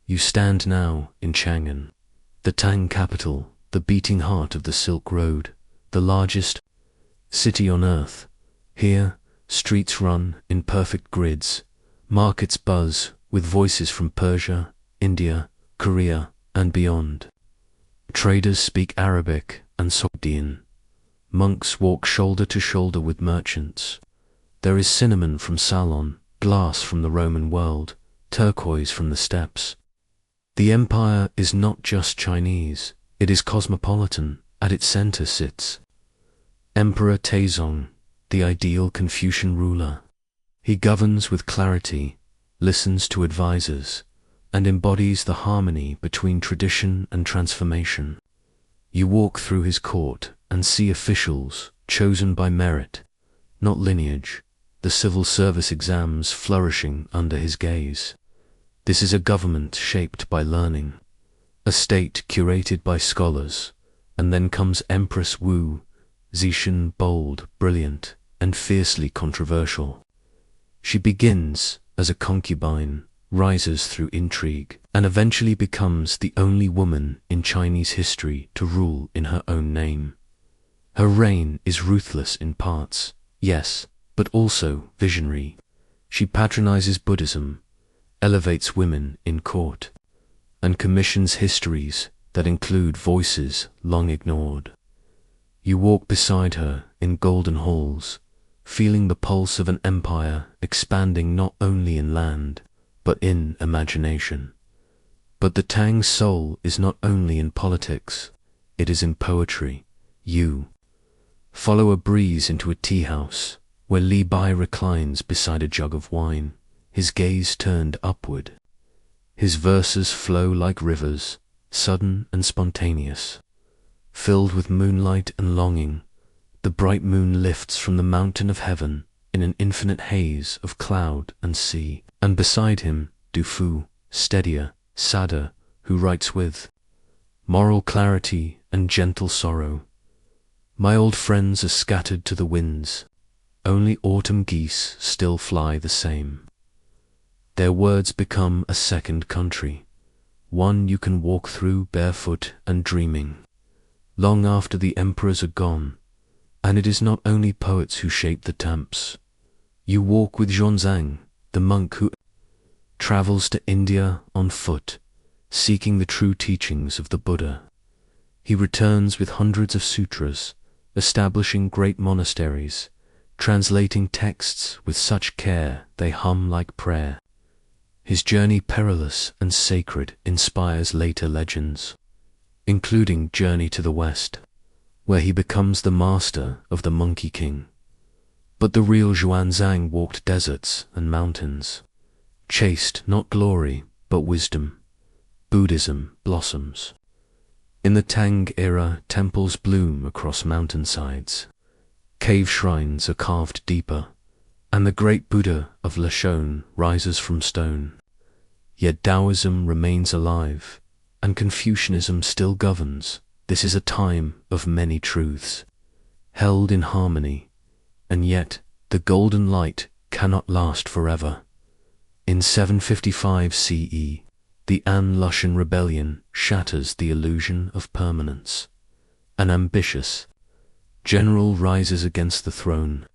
You stand now in Chang'an, the Tang capital, the beating heart of the Silk Road, the largest city on earth. Here, streets run in perfect grids, markets buzz with voices from Persia, India, Korea, and beyond. Traders speak Arabic and Sogdian. Monks walk shoulder to shoulder with merchants. There is cinnamon from Ceylon, glass from the Roman world, turquoise from the steppes. The empire is not just Chinese, it is cosmopolitan. At its center sits Emperor Taizong, the ideal Confucian ruler. He governs with clarity, listens to advisors, and embodies the harmony between tradition and transformation. You walk through his court and see officials chosen by merit, not lineage, the civil service exams flourishing under his gaze. This is a government shaped by learning, a state curated by scholars, and then comes Empress Wu, Zixin, bold, brilliant, and fiercely controversial. She begins as a concubine, rises through intrigue, and eventually becomes the only woman in Chinese history to rule in her own name. Her reign is ruthless in parts, yes, but also visionary. She patronizes Buddhism, elevates women in court, and commissions histories that include voices long ignored. You walk beside her in golden halls, feeling the pulse of an empire expanding not only in land, but in imagination. But the Tang soul is not only in politics, it is in poetry. You follow a breeze into a tea house, where Li Bai reclines beside a jug of wine, his gaze turned upward. His verses flow like rivers, sudden and spontaneous. Filled with moonlight and longing, the bright moon lifts from the mountain of heaven in an infinite haze of cloud and sea, and beside him, Du Fu, steadier, sadder, who writes with moral clarity and gentle sorrow. My old friends are scattered to the winds. only autumn geese still fly the same. Their words become a second country, one you can walk through barefoot and dreaming, long after the emperors are gone. And it is not only poets who shape the temps. You walk with Xuanzang, the monk who travels to India on foot, seeking the true teachings of the Buddha. He returns with hundreds of sutras, establishing great monasteries, translating texts with such care they hum like prayer. His journey, perilous and sacred, inspires later legends, including Journey to the West, where he becomes the master of the Monkey King. But the real Xuanzang walked deserts and mountains, chased not glory but wisdom. Buddhism blossoms. In the Tang era, temples bloom across mountainsides. Cave shrines are carved deeper, and the great Buddha of Lashon rises from stone. Yet Taoism remains alive, and Confucianism still governs. This is a time of many truths, held in harmony, and yet the golden light cannot last forever. In 755 CE, the An Lushan rebellion shatters the illusion of permanence. An ambitious general rises against the throne.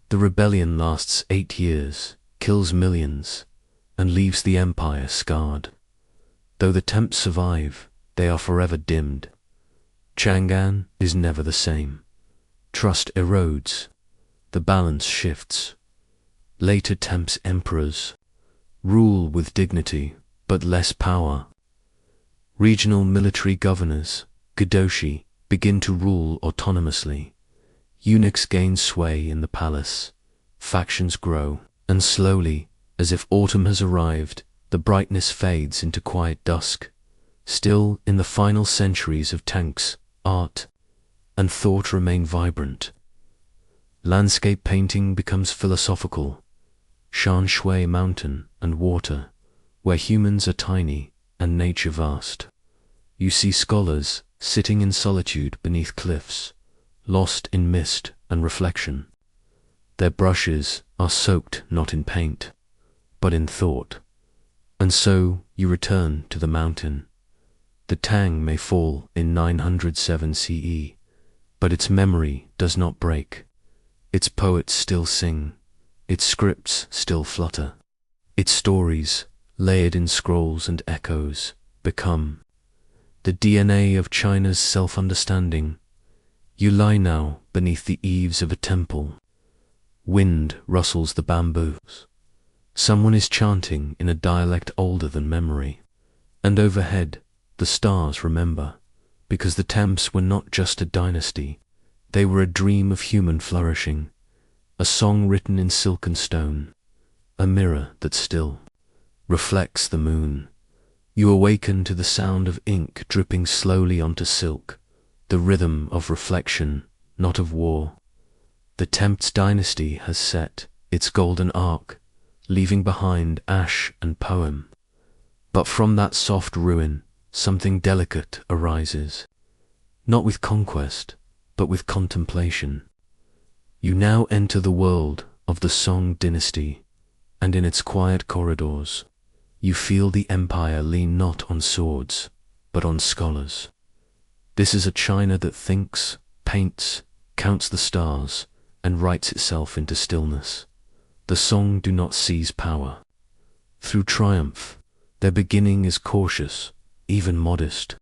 The rebellion lasts 8 years, kills millions, and leaves the empire scarred. Though the temps survive, they are forever dimmed. Chang'an is never the same. Trust erodes. The balance shifts. Later temps emperors rule with dignity, but less power. Regional military governors, Gadoshi, begin to rule autonomously. Eunuchs gain sway in the palace. Factions grow, and slowly, as if autumn has arrived, the brightness fades into quiet dusk. Still, in the final centuries of Tang's, art and thought remain vibrant. Landscape painting becomes philosophical. Shan Shui mountain and water, where humans are tiny and nature vast. You see scholars sitting in solitude beneath cliffs, lost in mist and reflection. Their brushes are soaked not in paint, but in thought. And so you return to the mountain. The Tang may fall in 907 CE, but its memory does not break. Its poets still sing, its scripts still flutter. Its stories, layered in scrolls and echoes, become the DNA of China's self-understanding. You lie now beneath the eaves of a temple. Wind rustles the bamboos. Someone is chanting in a dialect older than memory. And overhead, the stars remember, because the temps were not just a dynasty. They were a dream of human flourishing, a song written in silken stone, a mirror that still reflects the moon. You awaken to the sound of ink dripping slowly onto silk, the rhythm of reflection, not of war. The Tempt's dynasty has set its golden arc, leaving behind ash and poem. But from that soft ruin, something delicate arises, not with conquest, but with contemplation. You now enter the world of the Song dynasty, and in its quiet corridors, you feel the empire lean not on swords, but on scholars. This is a China that thinks, paints, counts the stars, and writes itself into stillness. The Song do not seize power. Through triumph, their beginning is cautious, even modest.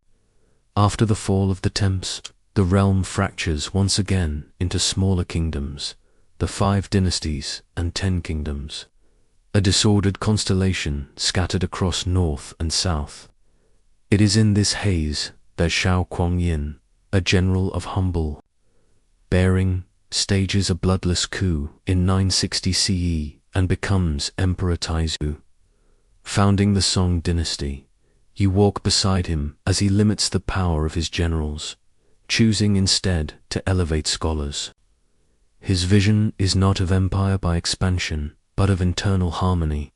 After the fall of the Temps, the realm fractures once again into smaller kingdoms, the 5 dynasties and 10 kingdoms. A disordered constellation scattered across north and south. It is in this haze that Shao Kuangyin, a general of humble bearing, stages a bloodless coup in 960 CE and becomes Emperor Taizu. Founding the Song dynasty, you walk beside him as he limits the power of his generals, choosing instead to elevate scholars. His vision is not of empire by expansion, but of internal harmony,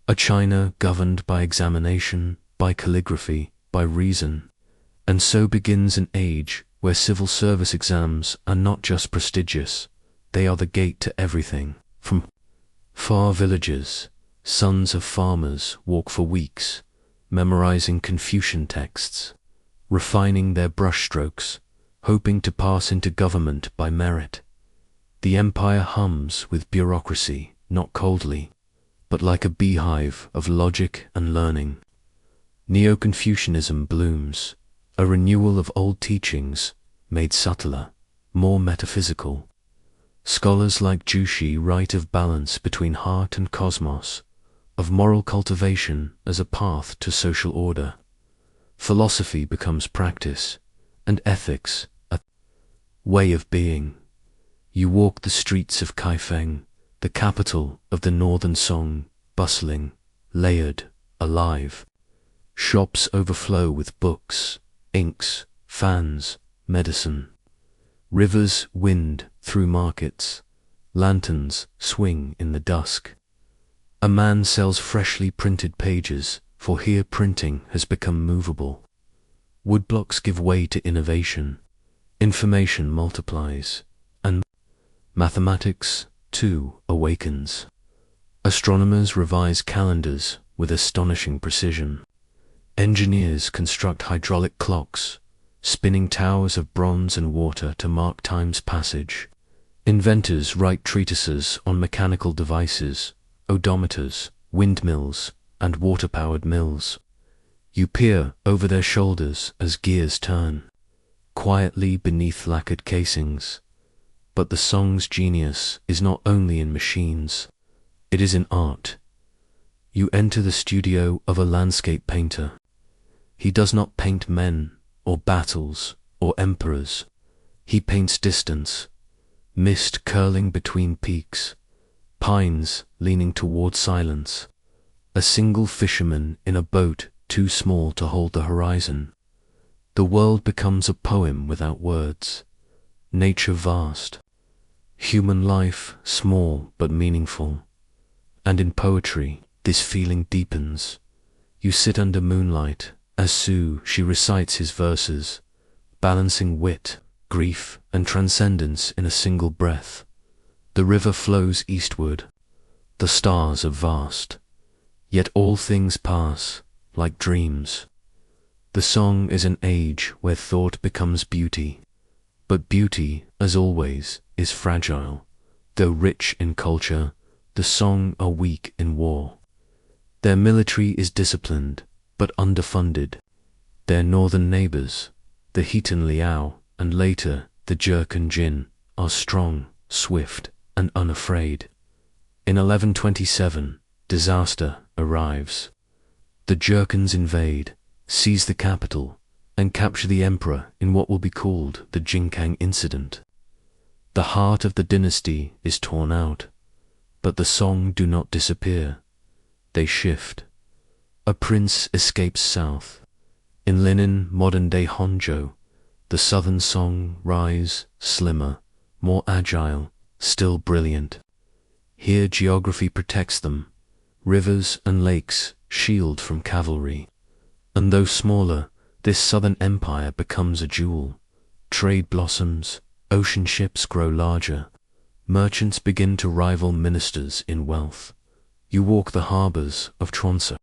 a China governed by examination, by calligraphy, by reason. And so begins an age where civil service exams are not just prestigious, They are the gate to everything. From far villages, sons of farmers walk for weeks, memorizing Confucian texts, refining their brushstrokes, hoping to pass into government by merit. The empire hums with bureaucracy, not coldly, but like a beehive of logic and learning. Neo-Confucianism blooms, a renewal of old teachings, made subtler, more metaphysical. Scholars like Jushi write of balance between heart and cosmos, of moral cultivation as a path to social order. Philosophy becomes practice, and ethics a way of being. You walk the streets of Kaifeng, the capital of the northern Song, bustling, layered, alive. Shops overflow with books, inks, fans, medicine. Rivers wind through markets. Lanterns swing in the dusk. A man sells freshly printed pages, for here printing has become movable. Woodblocks give way to innovation. Information multiplies. And mathematics, too, awakens. Astronomers revise calendars with astonishing precision. Engineers construct hydraulic clocks, spinning towers of bronze and water to mark time's passage. Inventors write treatises on mechanical devices, odometers, windmills, and water-powered mills. You peer over their shoulders as gears turn, quietly beneath lacquered casings. But the song's genius is not only in machines, it is in art. You enter the studio of a landscape painter. He does not paint men, or battles, or emperors. He paints distance, mist curling between peaks, pines leaning toward silence, a single fisherman in a boat too small to hold the horizon. The world becomes a poem without words, nature vast, human life small but meaningful. And in poetry, this feeling deepens. You sit under moonlight, as she recites his verses, balancing wit, grief, and transcendence in a single breath. The river flows eastward. The stars are vast. Yet all things pass, like dreams. The song is an age where thought becomes beauty. But beauty, as always, is fragile. Though rich in culture, the Song are weak in war. Their military is disciplined, but underfunded. Their northern neighbors, the Khitan Liao and later the Jurchen Jin, are strong, swift, and unafraid. In 1127, disaster arrives. The Jurchens invade, seize the capital, and capture the emperor in what will be called the Jinkang Incident. The heart of the dynasty is torn out, but the Song do not disappear. They shift. A prince escapes south. In Linen, modern-day Honjo, the southern Song rise, slimmer, more agile, still brilliant. Here geography protects them. Rivers and lakes shield from cavalry. And though smaller, this southern empire becomes a jewel. Trade blossoms, ocean ships grow larger. Merchants begin to rival ministers in wealth. You walk the harbors of Tromsø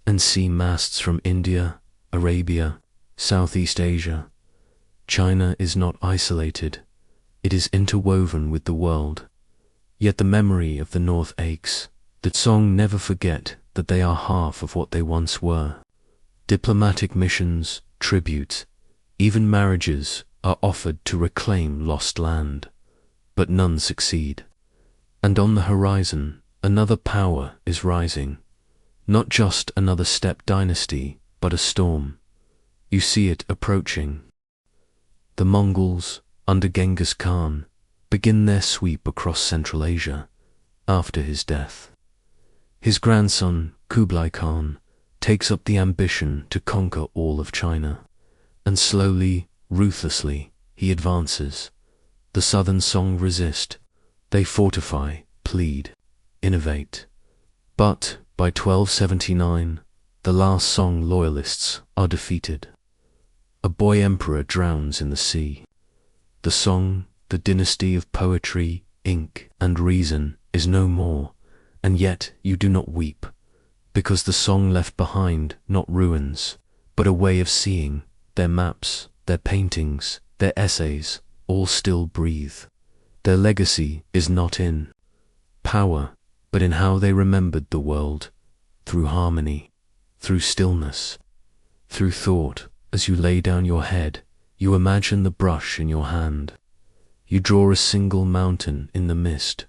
and see masts from India, Arabia, Southeast Asia. China is not isolated. It is interwoven with the world. Yet the memory of the North aches. The Song never forget that they are half of what they once were. Diplomatic missions, tributes, even marriages are offered to reclaim lost land. But none succeed. And on the horizon, another power is rising. Not just another steppe dynasty, but a storm. You see it approaching. The Mongols, under Genghis Khan, begin their sweep across Central Asia after his death. His grandson, Kublai Khan, takes up the ambition to conquer all of China, and slowly, ruthlessly, he advances. The southern Song resist. They fortify, plead, innovate. But by 1279, the last Song loyalists are defeated. A boy emperor drowns in the sea. The Song, the dynasty of poetry, ink, and reason is no more, and yet you do not weep, because the song left behind not ruins, but a way of seeing. Their maps, their paintings, their essays, all still breathe. Their legacy is not in power, but in how they remembered the world, through harmony, through stillness, through thought. As you lay down your head, you imagine the brush in your hand. You draw a single mountain in the mist.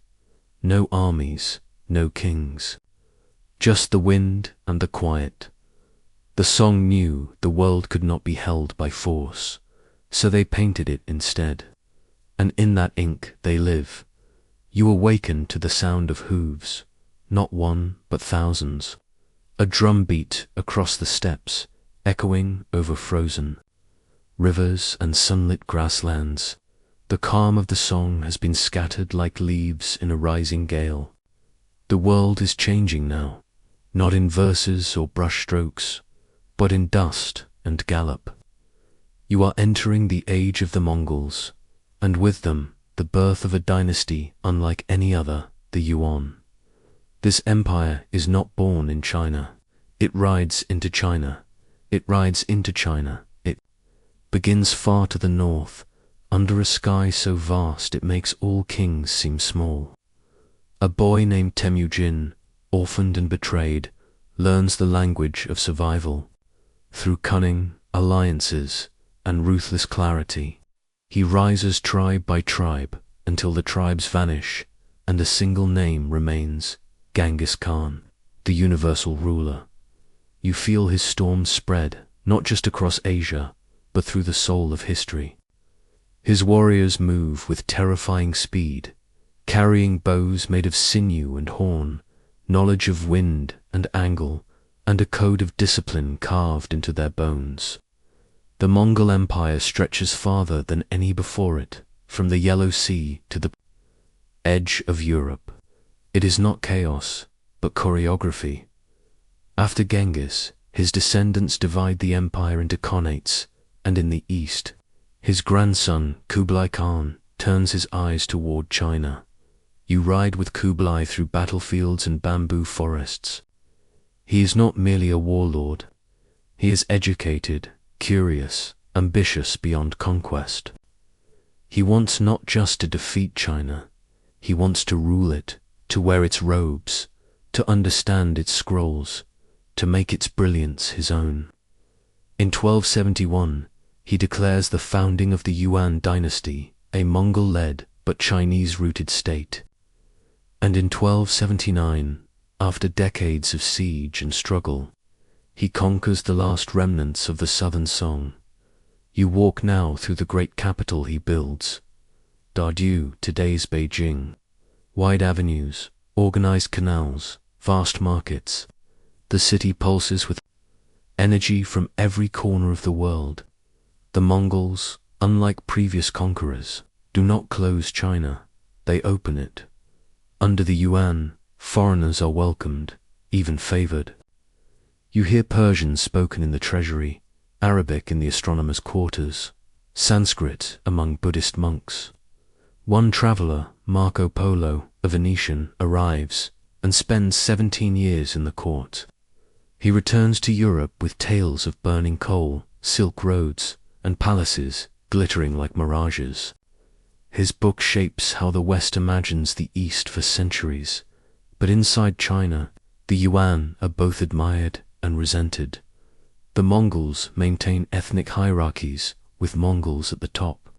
No armies, no kings. Just the wind and the quiet. The song knew the world could not be held by force, so they painted it instead. And in that ink they live. You awaken to the sound of hooves, not one, but thousands. A drum beat across the steppes, echoing over frozen rivers and sunlit grasslands. The calm of the song has been scattered like leaves in a rising gale. The world is changing now, not in verses or brushstrokes, but in dust and gallop. You are entering the age of the Mongols, and with them the birth of a dynasty unlike any other, the Yuan. This empire is not born in China. It rides into China. It rides into China. It begins far to the north, under a sky so vast it makes all kings seem small. A boy named Temujin, orphaned and betrayed, learns the language of survival. Through cunning, alliances, and ruthless clarity, he rises tribe by tribe until the tribes vanish and a single name remains: Genghis Khan, the universal ruler. You feel his storms spread, not just across Asia, but through the soul of history. His warriors move with terrifying speed, carrying bows made of sinew and horn, knowledge of wind and angle, and a code of discipline carved into their bones. The Mongol Empire stretches farther than any before it, from the Yellow Sea to the edge of Europe. It is not chaos, but choreography. After Genghis, his descendants divide the empire into khanates, and in the east, his grandson Kublai Khan turns his eyes toward China. You ride with Kublai through battlefields and bamboo forests. He is not merely a warlord. He is educated, curious, ambitious beyond conquest. He wants not just to defeat China. He wants to rule it, to wear its robes, to understand its scrolls, to make its brilliance his own. In 1271, he declares the founding of the Yuan dynasty, a Mongol-led but Chinese-rooted state. And in 1279, after decades of siege and struggle, he conquers the last remnants of the Southern Song. You walk now through the great capital he builds. Dardu, today's Beijing. Wide avenues, organized canals, vast markets. The city pulses with energy from every corner of the world. The Mongols, unlike previous conquerors, do not close China. They open it. Under the Yuan, foreigners are welcomed, even favored. You hear Persian spoken in the treasury, Arabic in the astronomers' quarters, Sanskrit among Buddhist monks. One traveler, Marco Polo, a Venetian, arrives and spends 17 years in the court. He returns to Europe with tales of burning coal, silk roads, and palaces glittering like mirages. His book shapes how the West imagines the East for centuries, but inside China, the Yuan are both admired and resented. The Mongols maintain ethnic hierarchies, with Mongols at the top,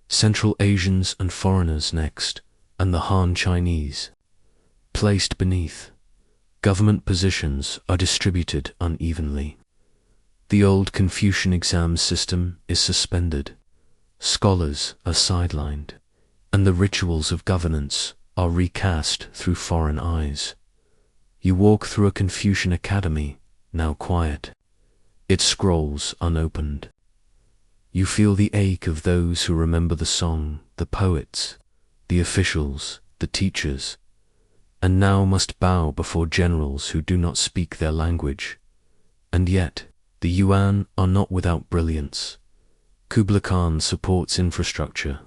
Central Asians and foreigners next, and the Han Chinese placed beneath. Government positions are distributed unevenly. The old Confucian exam system is suspended. Scholars are sidelined, and the rituals of governance are recast through foreign eyes. You walk through a Confucian academy, now quiet, its scrolls unopened. You feel the ache of those who remember the song, the poets, the officials, the teachers, and now must bow before generals who do not speak their language. And yet, the Yuan are not without brilliance. Kublai Khan supports infrastructure,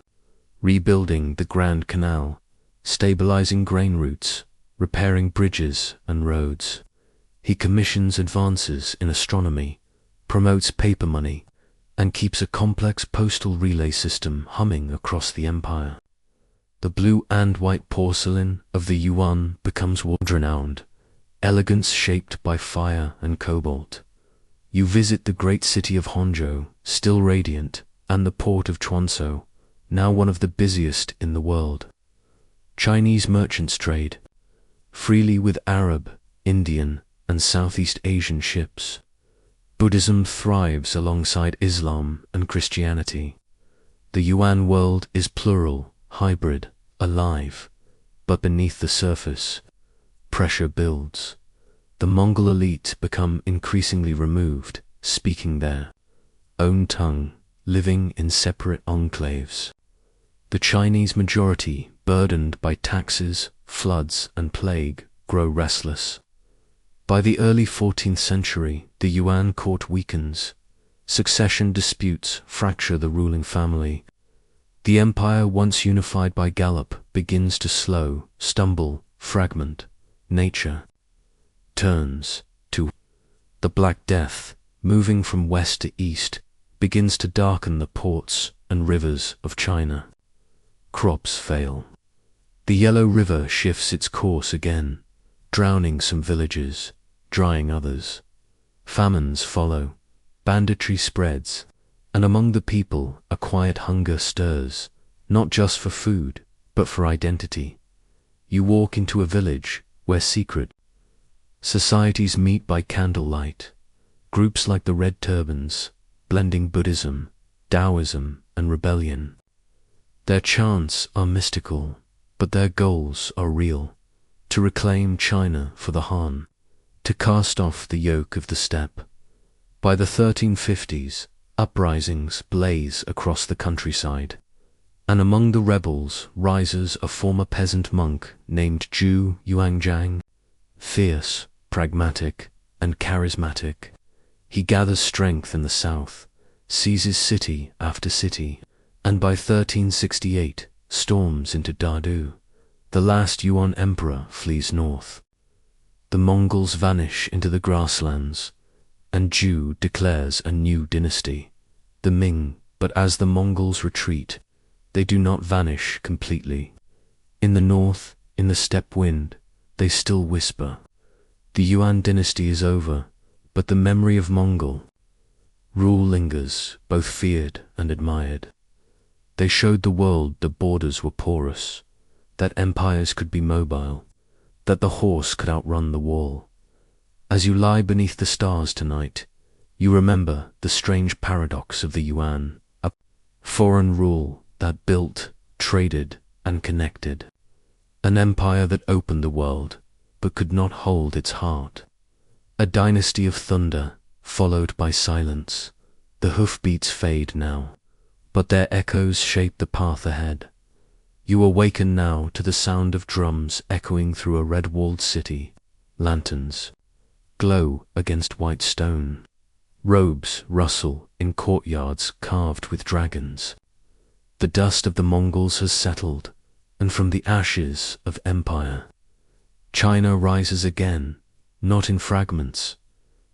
rebuilding the Grand Canal, stabilizing grain routes, repairing bridges and roads. He commissions advances in astronomy, promotes paper money, and keeps a complex postal relay system humming across the empire. The blue and white porcelain of the yuan becomes world-renowned, elegance shaped by fire and cobalt. You visit the great city of Hangzhou, still radiant, and the port of Chuanzhou, now one of the busiest in the world. Chinese merchants trade freely with Arab, Indian, and Southeast Asian ships. Buddhism thrives alongside Islam and Christianity. The yuan world is plural, hybrid, alive, but beneath the surface, pressure builds. The Mongol elite become increasingly removed, speaking their own tongue, living in separate enclaves. The Chinese majority, burdened by taxes, floods, and plague, grow restless. By the early 14th century, the yuan court weakens. Succession disputes fracture the ruling family. The empire, once unified by gallop, begins to slow, stumble, fragment. Nature turns to the Black Death, moving from west to east, begins to darken the ports and rivers of China. Crops fail. The Yellow River shifts its course again, drowning some villages, drying others. Famines follow, banditry spreads, and among the people a quiet hunger stirs, not just for food, but for identity. You walk into a village where secret societies meet by candlelight, groups like the Red Turbans, blending Buddhism, Taoism, and rebellion. Their chants are mystical, but their goals are real: to reclaim China for the Han, to cast off the yoke of the steppe. By the 1350s, uprisings blaze across the countryside, and among the rebels rises a former peasant monk named Zhu Yuanzhang. Fierce, pragmatic, and charismatic, he gathers strength in the south, seizes city after city, and by 1368 storms into Dadu. The last Yuan emperor flees north. The Mongols vanish into the grasslands, and Zhu declares a new dynasty, the Ming. But as the Mongols retreat, they do not vanish completely. In the north, in the steppe wind, they still whisper. The Yuan dynasty is over, but the memory of Mongol rule lingers, both feared and admired. They showed the world that borders were porous, that empires could be mobile, that the horse could outrun the wall. As you lie beneath the stars tonight, you remember the strange paradox of the Yuan, a foreign rule that built, traded, and connected. An empire that opened the world, but could not hold its heart. A dynasty of thunder, followed by silence. The hoofbeats fade now, but their echoes shape the path ahead. You awaken now to the sound of drums echoing through a red-walled city. Lanterns glow against white stone. Robes rustle in courtyards carved with dragons. The dust of the Mongols has settled, and from the ashes of empire, China rises again, not in fragments,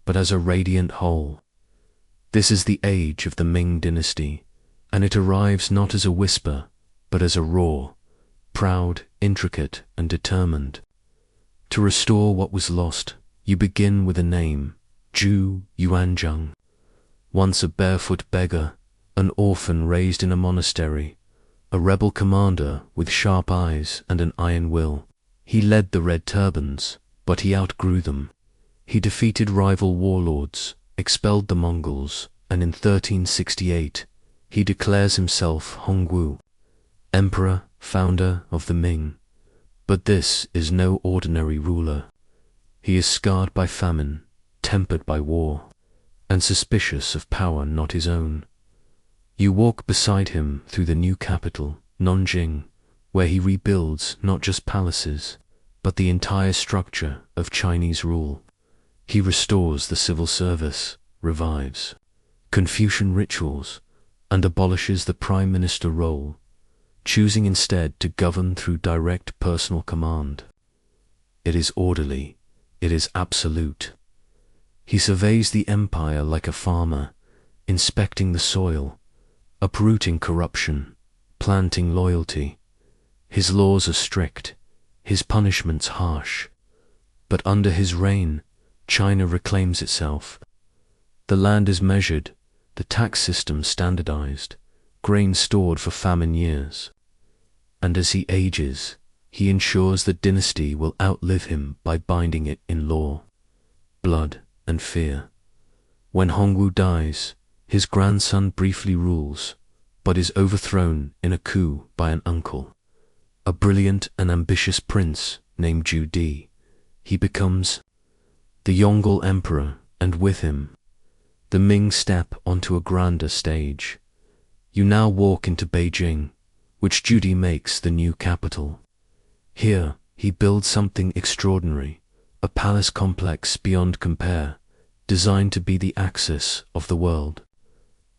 but as a radiant whole. This is the age of the Ming dynasty, and it arrives not as a whisper, but as a roar, proud, intricate, and determined. To restore what was lost, you begin with a name, Zhu Yuanzhang. Once a barefoot beggar, an orphan raised in a monastery, a rebel commander with sharp eyes and an iron will. He led the Red Turbans, but he outgrew them. He defeated rival warlords, expelled the Mongols, and in 1368 he declares himself Hongwu, emperor, founder of the Ming. But this is no ordinary ruler. He is scarred by famine, tempered by war, and suspicious of power not his own. You walk beside him through the new capital, Nanjing, where he rebuilds not just palaces, but the entire structure of Chinese rule. He restores the civil service, revives Confucian rituals, and abolishes the prime minister role. choosing instead to govern through direct personal command. It is orderly, it is absolute. He surveys the empire like a farmer, inspecting the soil, uprooting corruption, planting loyalty. His laws are strict, his punishments harsh. But under his reign, China reclaims itself. The land is measured, the tax system standardized, grain stored for famine years. And as he ages, he ensures the dynasty will outlive him by binding it in law, blood, and fear. When Hongwu dies, his grandson briefly rules, but is overthrown in a coup by an uncle, a brilliant and ambitious prince named Ju Di. He becomes the Yongle emperor, and with him, the Ming step onto a grander stage. You now walk into Beijing, which Ju Di makes the new capital. Here, he builds something extraordinary, a palace complex beyond compare, designed to be the axis of the world.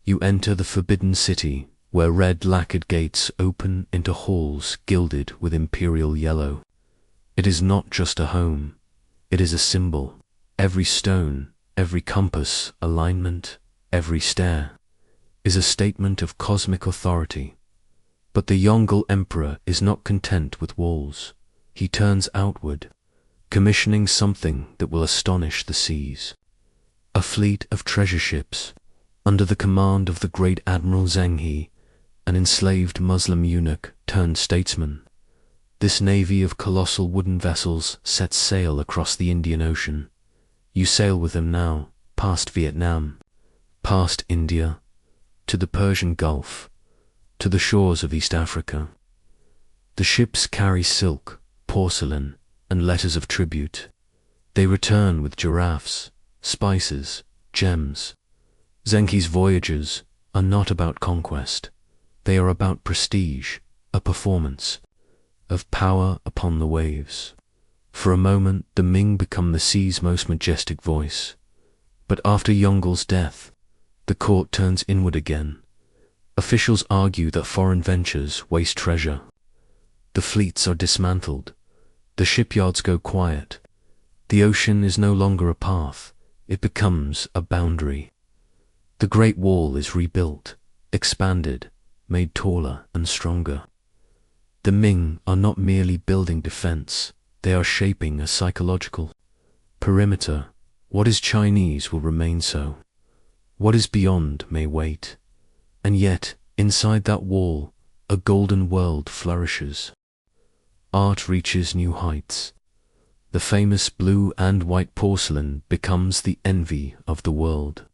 You enter the forbidden city, where red lacquered gates open into halls gilded with imperial yellow. It is not just a home, it is a symbol. Every stone, every compass alignment, every stair, is a statement of cosmic authority. But the Yongle emperor is not content with walls. He turns outward, commissioning something that will astonish the seas. A fleet of treasure ships, under the command of the great Admiral Zheng He, an enslaved Muslim eunuch turned statesman. This navy of colossal wooden vessels sets sail across the Indian Ocean. You sail with them now, past Vietnam, past India, to the Persian Gulf, to the shores of East Africa. The ships carry silk, porcelain, and letters of tribute. They return with giraffes, spices, gems. Zheng He's voyages are not about conquest. They are about prestige, a performance, of power upon the waves. For a moment, the Ming become the sea's most majestic voice. But after Yongle's death, the court turns inward again. Officials argue that foreign ventures waste treasure. The fleets are dismantled. The shipyards go quiet. The ocean is no longer a path. It becomes a boundary. The Great Wall is rebuilt, expanded, made taller and stronger. The Ming are not merely building defense. They are shaping a psychological perimeter. What is Chinese will remain so. What is beyond may wait. And yet, inside that wall, a golden world flourishes. Art reaches new heights. The famous blue and white porcelain becomes the envy of the world.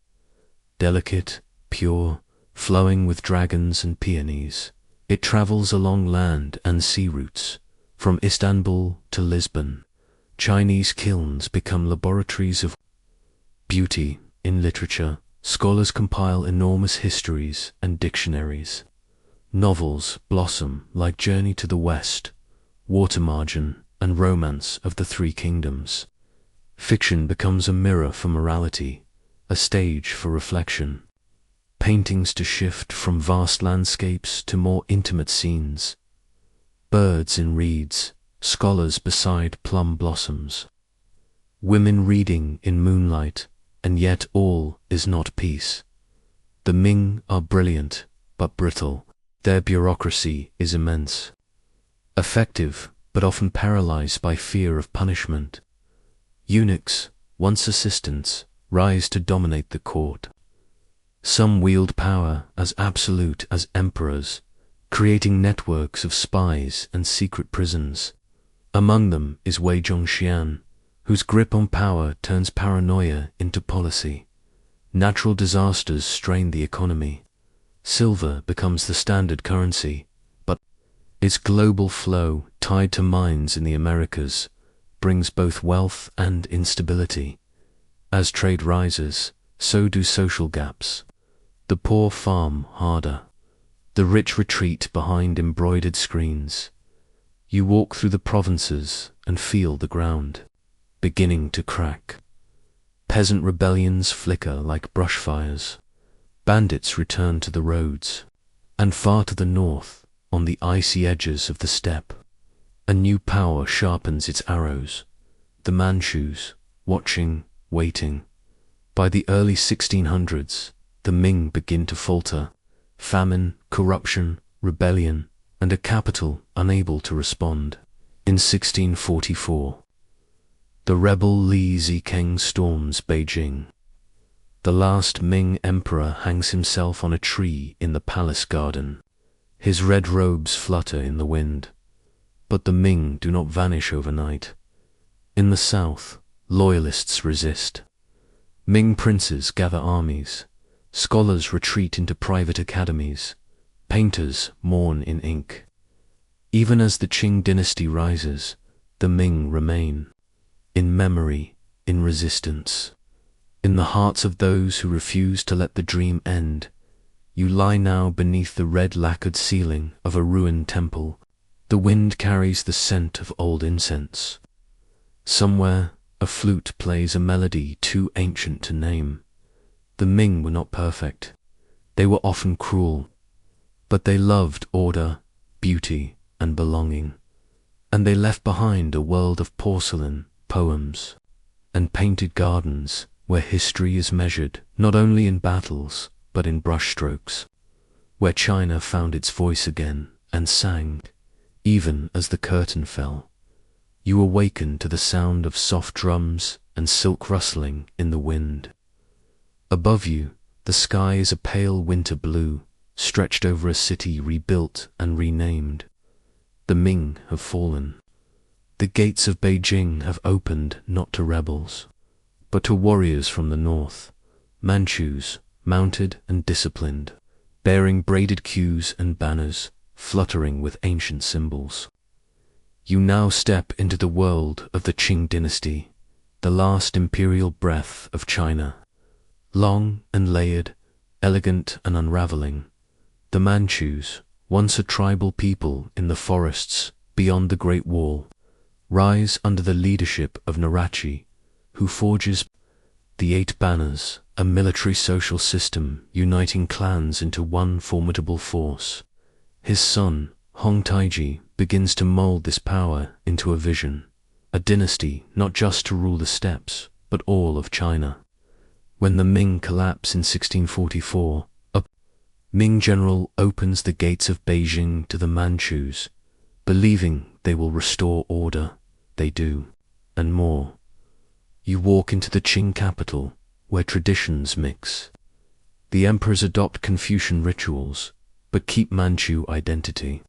Delicate, pure, flowing with dragons and peonies, it travels along land and sea routes. From Istanbul to Lisbon, Chinese kilns become laboratories of beauty. In literature, scholars compile enormous histories and dictionaries. Novels blossom like Journey to the West, Water Margin, and Romance of the Three Kingdoms. Fiction becomes a mirror for morality, a stage for reflection. Paintings to shift from vast landscapes to more intimate scenes. Birds in reeds, scholars beside plum blossoms. Women reading in moonlight, and yet all is not peace. The Ming are brilliant, but brittle. Their bureaucracy is immense. Effective, but often paralyzed by fear of punishment. Eunuchs, once assistants, rise to dominate the court. Some wield power as absolute as emperors, creating networks of spies and secret prisons. Among them is Wei Zhongxian, whose grip on power turns paranoia into policy. Natural disasters strain the economy. Silver becomes the standard currency, but its global flow, tied to mines in the Americas, brings both wealth and instability. As trade rises, so do social gaps. The poor farm harder. The rich retreat behind embroidered screens. You walk through the provinces and feel the ground beginning to crack. Peasant rebellions flicker like brush fires. Bandits return to the roads. And far to the north, on the icy edges of the steppe. A new power sharpens its arrows. The Manchus, watching, waiting. By the early 1600s, the Ming begin to falter. Famine, corruption, rebellion, and a capital unable to respond. In 1644, the rebel Li Zikeng storms Beijing. The last Ming emperor hangs himself on a tree in the palace garden. His red robes flutter in the wind. But the Ming do not vanish overnight. In the south, loyalists resist. Ming princes gather armies. Scholars retreat into private academies. Painters mourn in ink. Even as the Qing dynasty rises, the Ming remain. In memory, in resistance. In the hearts of those who refuse to let the dream end. You lie now beneath the red lacquered ceiling of a ruined temple. The wind carries the scent of old incense. Somewhere, a flute plays a melody too ancient to name. The Ming were not perfect. They were often cruel. But they loved order, beauty, and belonging. And they left behind a world of porcelain, poems, and painted gardens where history is measured not only in battles, but in brushstrokes. Where China found its voice again and sang, even as the curtain fell. You awaken to the sound of soft drums and silk rustling in the wind. Above you, the sky is a pale winter blue, stretched over a city rebuilt and renamed. The Ming have fallen. The gates of Beijing have opened not to rebels, but to warriors from the north, Manchus, mounted and disciplined, bearing braided queues and banners, fluttering with ancient symbols. You now step into the world of the Qing dynasty, the last imperial breath of China. Long and layered, elegant and unraveling, the Manchus, once a tribal people in the forests beyond the Great Wall, rise under the leadership of narration, who forges the 8 banners, a military social system uniting clans into one formidable force. His son, Hong Taiji, begins to mold this power into a vision, a dynasty not just to rule the steppes, but all of China. When the Ming collapse in 1644, a Ming general opens the gates of Beijing to the Manchus, believing they will restore order. They do, and more. You walk into the Qing capital, where traditions mix. The emperors adopt Confucian rituals, but keep Manchu identity.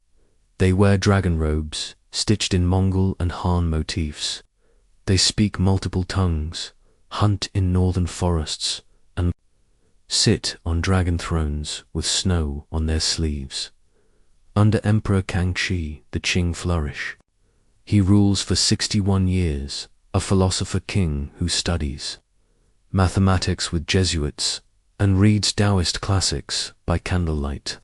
They wear dragon robes, stitched in Mongol and Han motifs. They speak multiple tongues, hunt in northern forests, and sit on dragon thrones with snow on their sleeves. Under Emperor Kangxi, the Qing flourish. He rules for 61 years, a philosopher king who studies mathematics with Jesuits and reads Taoist classics by candlelight.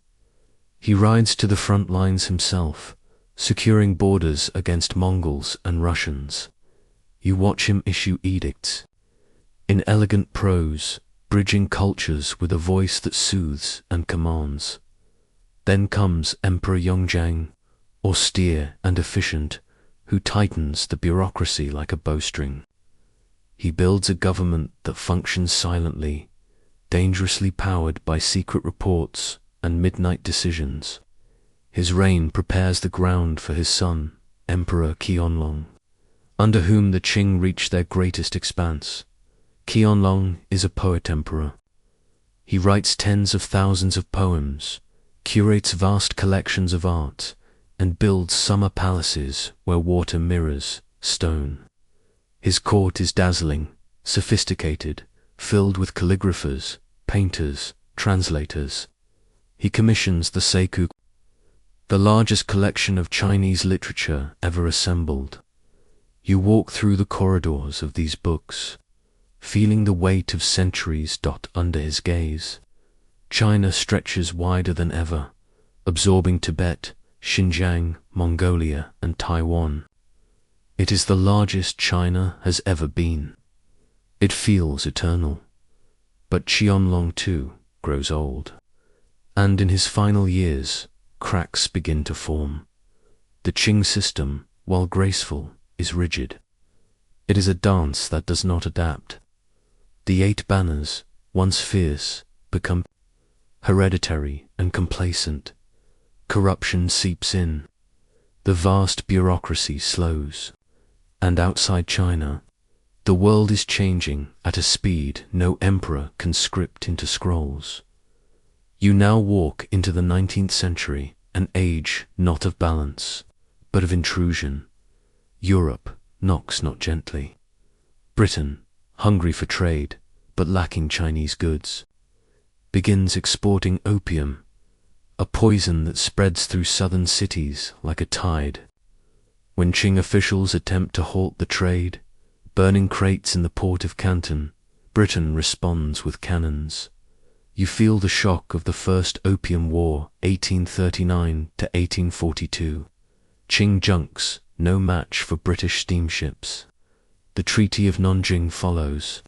He rides to the front lines himself, securing borders against Mongols and Russians. You watch him issue edicts in elegant prose, bridging cultures with a voice that soothes and commands. Then comes Emperor Yongzhang, austere and efficient, who tightens the bureaucracy like a bowstring. He builds a government that functions silently, dangerously powered by secret reports and midnight decisions. His reign prepares the ground for his son, Emperor Qianlong, under whom the Qing reach their greatest expanse. Qianlong is a poet emperor. He writes tens of thousands of poems, curates vast collections of art, and builds summer palaces where water mirrors stone. His court is dazzling, sophisticated, filled with calligraphers, painters, translators. He commissions the Seiku, the largest collection of Chinese literature ever assembled. You walk through the corridors of these books, feeling the weight of centuries dot under his gaze. China stretches wider than ever, absorbing Tibet, Xinjiang, Mongolia, and Taiwan. It is the largest China has ever been. It feels eternal. But Qianlong too grows old. And in his final years, cracks begin to form. The Qing system, while graceful, is rigid. It is a dance that does not adapt. The 8 banners, once fierce, become hereditary and complacent. Corruption seeps in. The vast bureaucracy slows. And outside China, the world is changing at a speed no emperor can script into scrolls. You now walk into the 19th century, an age not of balance, but of intrusion. Europe knocks not gently. Britain, hungry for trade, but lacking Chinese goods, begins exporting opium, a poison that spreads through southern cities like a tide. When Qing officials attempt to halt the trade, burning crates in the port of Canton, Britain responds with cannons. You feel the shock of the First Opium War, 1839 to 1842. Qing junks, no match for British steamships. The Treaty of Nanjing follows.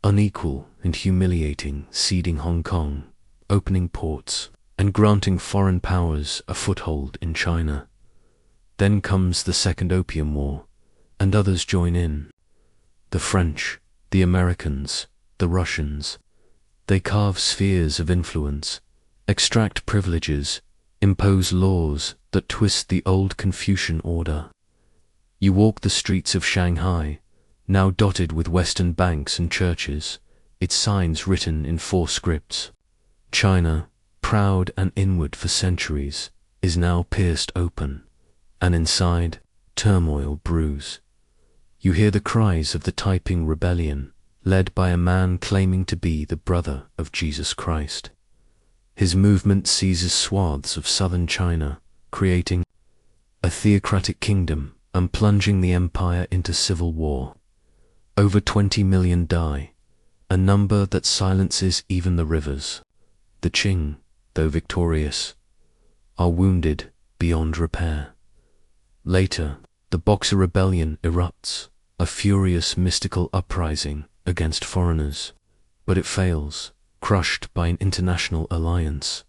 Unequal and humiliating, ceding Hong Kong, opening ports, and granting foreign powers a foothold in China. Then comes the Second Opium War, and others join in. The French, the Americans, the Russians. They carve spheres of influence, extract privileges, impose laws that twist the old Confucian order. You walk the streets of Shanghai, now dotted with Western banks and churches, its signs written in 4 scripts. China, proud and inward for centuries, is now pierced open, and inside, turmoil brews. You hear the cries of the Taiping Rebellion, led by a man claiming to be the brother of Jesus Christ. His movement seizes swaths of southern China, creating a theocratic kingdom and plunging the empire into civil war. Over 20 million die, a number that silences even the rivers. The Qing, though victorious, are wounded beyond repair. Later, the Boxer Rebellion erupts, a furious mystical uprising against foreigners, but it fails, crushed by an international alliance.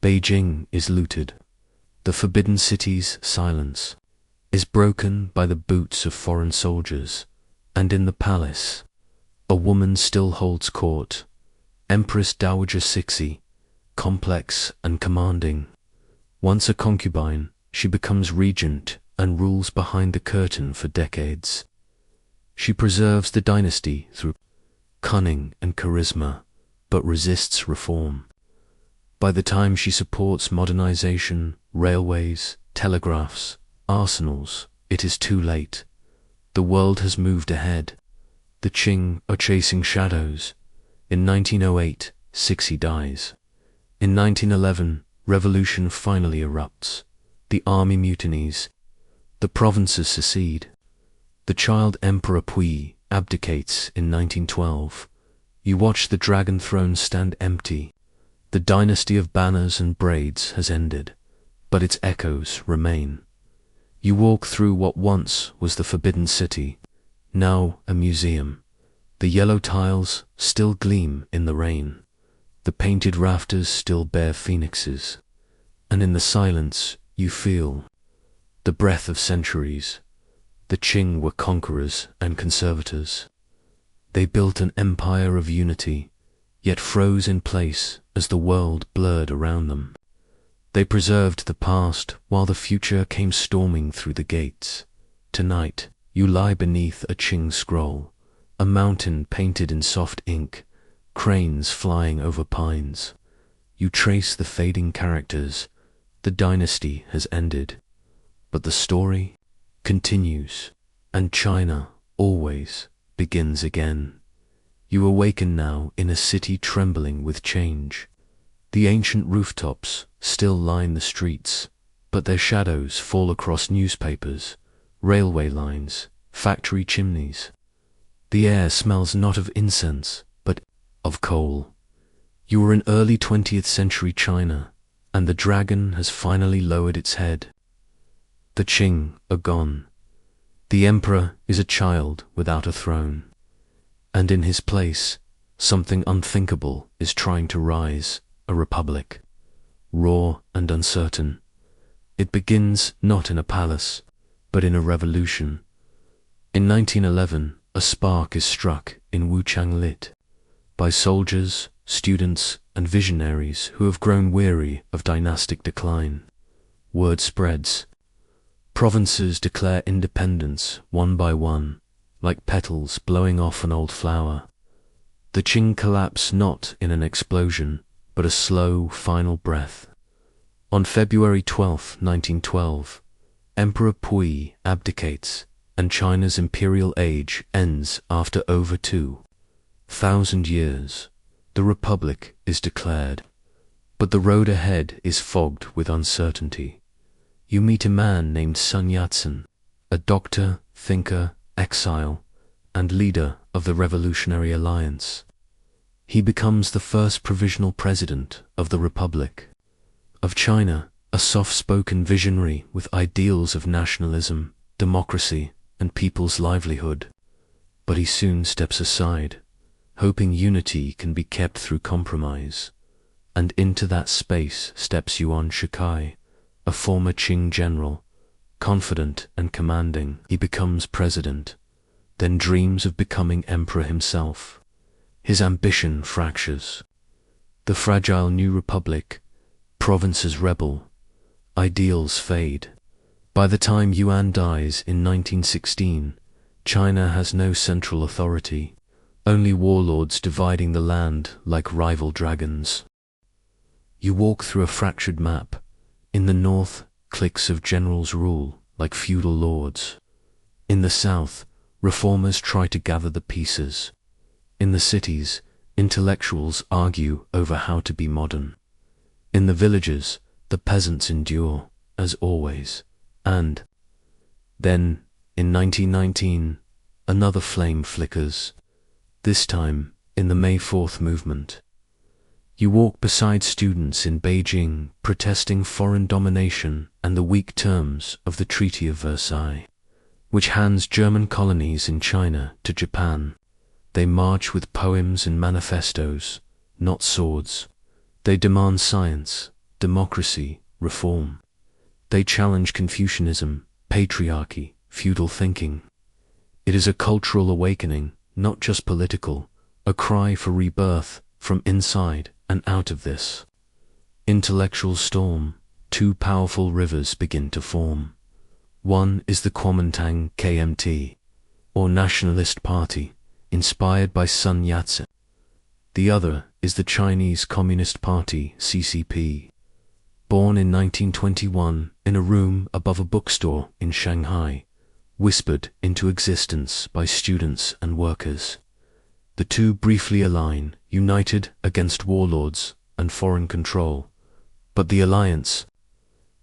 Beijing is looted. The Forbidden City's silence is broken by the boots of foreign soldiers, and in the palace, a woman still holds court, Empress Dowager Cixi, complex and commanding. Once a concubine, she becomes regent and rules behind the curtain for decades. She preserves the dynasty through cunning and charisma, but resists reform. By the time she supports modernization, railways, telegraphs, arsenals, it is too late. The world has moved ahead. The Qing are chasing shadows. In 1908, Cixi dies. In 1911, revolution finally erupts. The army mutinies. The provinces secede. The child Emperor Pui abdicates in 1912. You watch the dragon throne stand empty. The dynasty of banners and braids has ended, but its echoes remain. You walk through what once was the Forbidden City, now a museum. The yellow tiles still gleam in the rain. The painted rafters still bear phoenixes. And in the silence you feel the breath of centuries. The Qing were conquerors and conservators. They built an empire of unity, yet froze in place as the world blurred around them. They preserved the past while the future came storming through the gates. Tonight, you lie beneath a Qing scroll, a mountain painted in soft ink, cranes flying over pines. You trace the fading characters. The dynasty has ended, but the story continues, and China always begins again. You awaken now in a city trembling with change. The ancient rooftops still line the streets, but their shadows fall across newspapers, railway lines, factory chimneys. The air smells not of incense, but of coal. You are in early 20th century China, and the dragon has finally lowered its head. The Qing are gone. The emperor is a child without a throne, and in his place, something unthinkable is trying to rise, a republic. raw and uncertain. It begins not in a palace, but in a revolution. In 1911, a spark is struck in Wuchang Lit by soldiers, students, and visionaries who have grown weary of dynastic decline. Word spreads. Provinces declare independence one by one, like petals blowing off an old flower. The Qing collapse not in an explosion, but a slow, final breath. On February 12, 1912, Emperor Pui abdicates, and China's imperial age ends after over 2,000 years. The Republic is declared, but the road ahead is fogged with uncertainty. You meet a man named Sun Yat-sen, a doctor, thinker, exile, and leader of the Revolutionary Alliance. He becomes the first provisional president of the Republic of China, a soft-spoken visionary with ideals of nationalism, democracy, and people's livelihood. But he soon steps aside, hoping unity can be kept through compromise. And into that space steps Yuan Shikai, a former Qing general. Confident and commanding, he becomes president, then dreams of becoming emperor himself. His ambition fractures. The fragile new republic, provinces rebel, ideals fade. By the time Yuan dies in 1916, China has no central authority, only warlords dividing the land like rival dragons. You walk through a fractured map. In the north, cliques of generals rule like feudal lords. In the south, reformers try to gather the pieces. In the cities, intellectuals argue over how to be modern. In the villages, the peasants endure, as always. And then, in 1919, another flame flickers, this time in the May 4th movement. You walk beside students in Beijing protesting foreign domination and the weak terms of the Treaty of Versailles, which hands German colonies in China to Japan. They march with poems and manifestos, not swords. They demand science, democracy, reform. They challenge Confucianism, patriarchy, feudal thinking. It is a cultural awakening, not just political, a cry for rebirth from inside and out of this intellectual storm. Two powerful rivers begin to form. One is the Kuomintang KMT, or Nationalist Party, inspired by Sun Yat-sen. The other is the Chinese Communist Party, CCP, born in 1921 in a room above a bookstore in Shanghai, whispered into existence by students and workers. The two briefly align, united against warlords and foreign control. But the alliance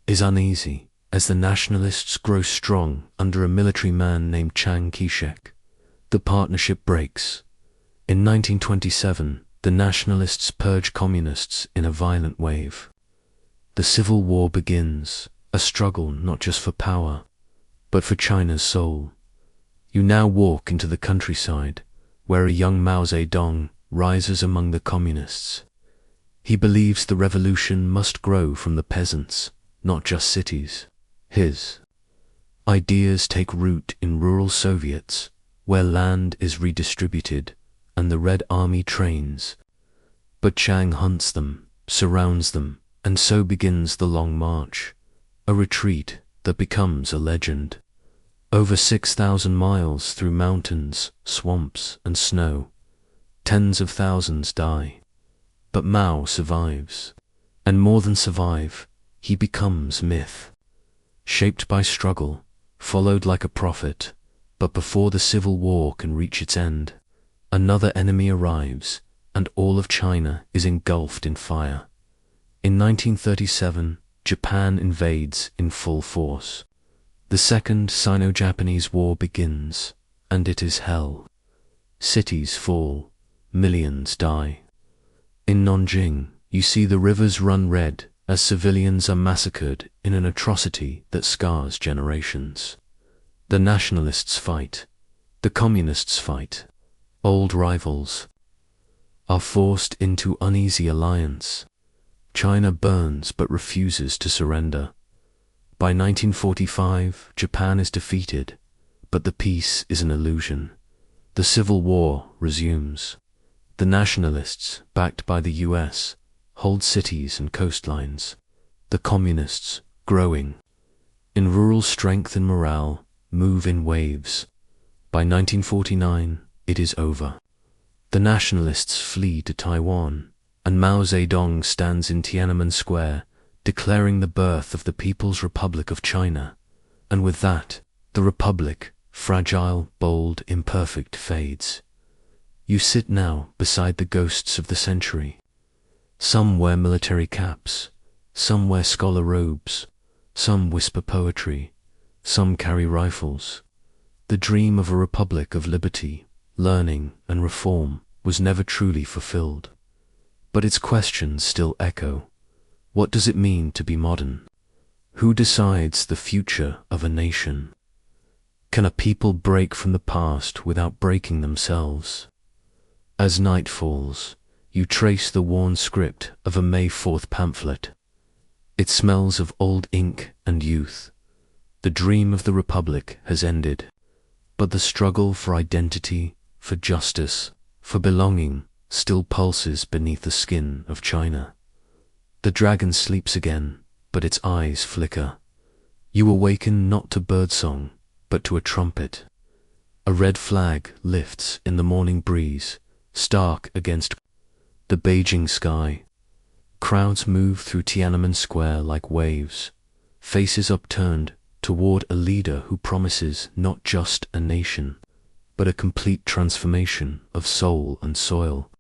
is uneasy as the nationalists grow strong under a military man named Chiang Kai-shek. The partnership breaks. In 1927, the nationalists purge communists in a violent wave. The Civil War begins, a struggle not just for power, but for China's soul. You now walk into the countryside, where a young Mao Zedong rises among the communists. He believes the revolution must grow from the peasants, not just cities. His ideas take root in rural Soviets, where land is redistributed and the Red Army trains. But Chiang hunts them, surrounds them, and so begins the Long March, a retreat that becomes a legend. Over 6,000 miles through mountains, swamps, and snow. Tens of thousands die. But Mao survives. And more than survive, he becomes myth. Shaped by struggle, followed like a prophet, but before the Civil War can reach its end, another enemy arrives, and all of China is engulfed in fire. In 1937, Japan invades in full force. The Second Sino-Japanese War begins, and it is hell. Cities fall, millions die. In Nanjing, you see the rivers run red as civilians are massacred in an atrocity that scars generations. The nationalists fight, the communists fight. Old rivals are forced into uneasy alliance. China burns but refuses to surrender. By 1945, Japan is defeated, but the peace is an illusion. The Civil War resumes. The nationalists, backed by the US, hold cities and coastlines. The communists, growing in rural strength and morale, move in waves. By 1949, it is over. The nationalists flee to Taiwan, and Mao Zedong stands in Tiananmen Square, declaring the birth of the People's Republic of China. And with that, the republic, fragile, bold, imperfect, fades. You sit now beside the ghosts of the century. Some wear military caps, some wear scholar robes, some whisper poetry, some carry rifles. The dream of a republic of liberty, learning, and reform was never truly fulfilled. But its questions still echo. What does it mean to be modern? Who decides the future of a nation? Can a people break from the past without breaking themselves? As night falls, you trace the worn script of a May 4th pamphlet. It smells of old ink and youth. The dream of the Republic has ended, but the struggle for identity, for justice, for belonging still pulses beneath the skin of China. The dragon sleeps again, but its eyes flicker. You awaken not to birdsong, but to a trumpet. A red flag lifts in the morning breeze, stark against the Beijing sky. Crowds move through Tiananmen Square like waves, faces upturned toward a leader who promises not just a nation, but a complete transformation of soul and soil.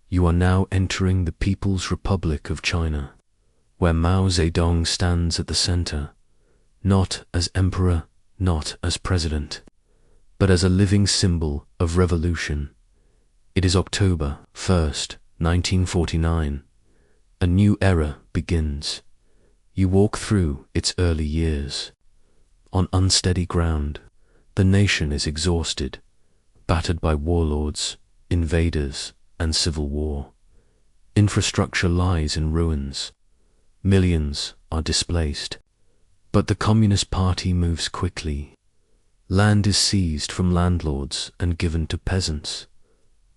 You are now entering the People's Republic of China, where Mao Zedong stands at the center, not as emperor, not as president, but as a living symbol of revolution. It is October 1st, 1949. A new era begins. You walk through its early years. On unsteady ground, the nation is exhausted, battered by warlords, invaders, and civil war. Infrastructure lies in ruins. Millions are displaced. But the Communist Party moves quickly. Land is seized from landlords and given to peasants.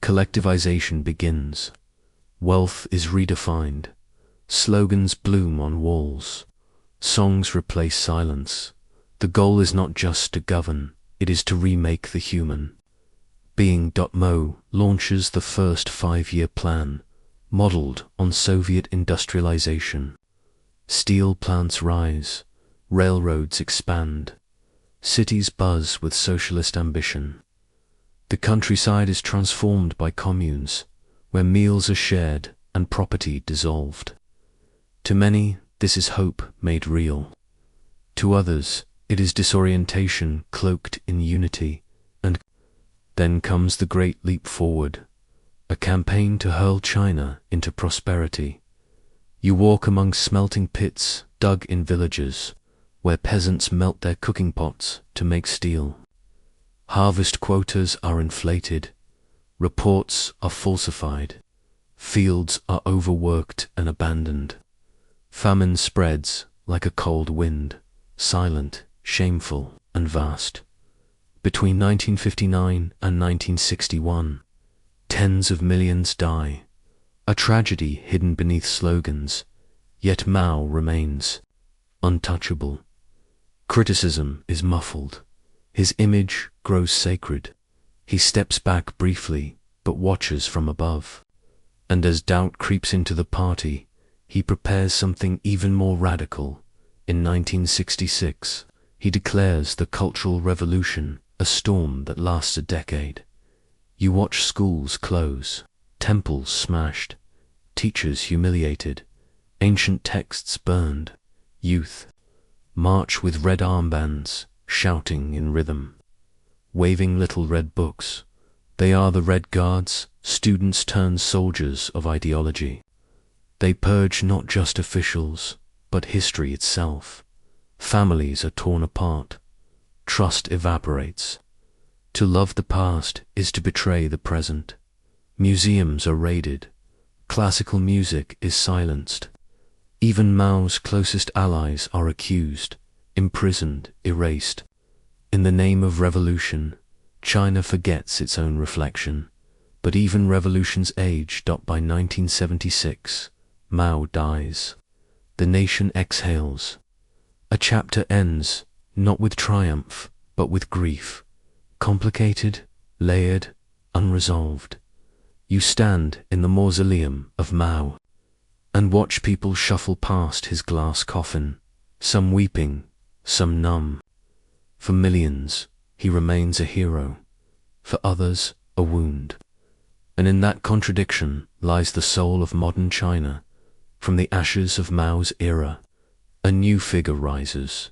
Collectivization begins. Wealth is redefined. Slogans bloom on walls. Songs replace silence. The goal is not just to govern, it is to remake the human. Being.mo launches the first 5-year plan, modeled on Soviet industrialization. Steel plants rise, railroads expand, cities buzz with socialist ambition. The countryside is transformed by communes, where meals are shared and property dissolved. To many, this is hope made real. To others, it is disorientation cloaked in unity. And then comes the Great Leap Forward, a campaign to hurl China into prosperity. You walk among smelting pits dug in villages, where peasants melt their cooking pots to make steel. Harvest quotas are inflated, reports are falsified, fields are overworked and abandoned. Famine spreads like a cold wind, silent, shameful, and vast. Between 1959 and 1961, tens of millions die, a tragedy hidden beneath slogans, yet Mao remains untouchable. Criticism is muffled. His image grows sacred. He steps back briefly, but watches from above. And as doubt creeps into the party, he prepares something even more radical. In 1966, he declares the Cultural Revolution, a storm that lasts a decade. You watch schools close, temples smashed, teachers humiliated, ancient texts burned, youth march with red armbands, shouting in rhythm, waving little red books. They are the Red Guards, students turned soldiers of ideology. They purge not just officials, but history itself. Families are torn apart. Trust evaporates. To love the past is to betray the present. Museums are raided. Classical music is silenced. Even Mao's closest allies are accused, imprisoned, erased. In the name of revolution, China forgets its own reflection. But even revolutions age. By 1976, Mao dies. The nation exhales. A chapter ends, not with triumph, but with grief. Complicated, layered, unresolved. You stand in the mausoleum of Mao and watch people shuffle past his glass coffin, some weeping, some numb. For millions, he remains a hero. For others, a wound. And in that contradiction lies the soul of modern China. From the ashes of Mao's era, a new figure rises.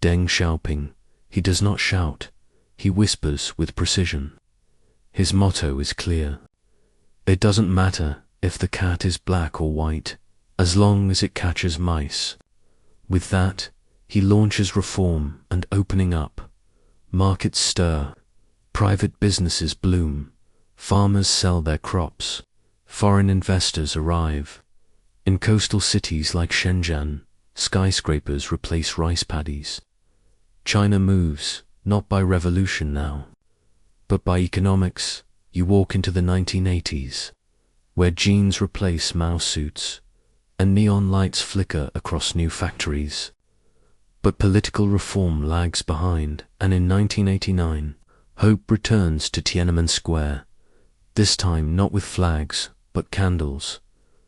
Deng Xiaoping. He does not shout, he whispers with precision. His motto is clear. It doesn't matter if the cat is black or white, as long as it catches mice. With that, he launches reform and opening up. Markets stir, private businesses bloom, farmers sell their crops, foreign investors arrive. In coastal cities like Shenzhen, skyscrapers replace rice paddies. China moves, not by revolution now, but by economics. You walk into the 1980s, where jeans replace Mao suits, and neon lights flicker across new factories. But political reform lags behind, and in 1989, hope returns to Tiananmen Square, this time not with flags, but candles.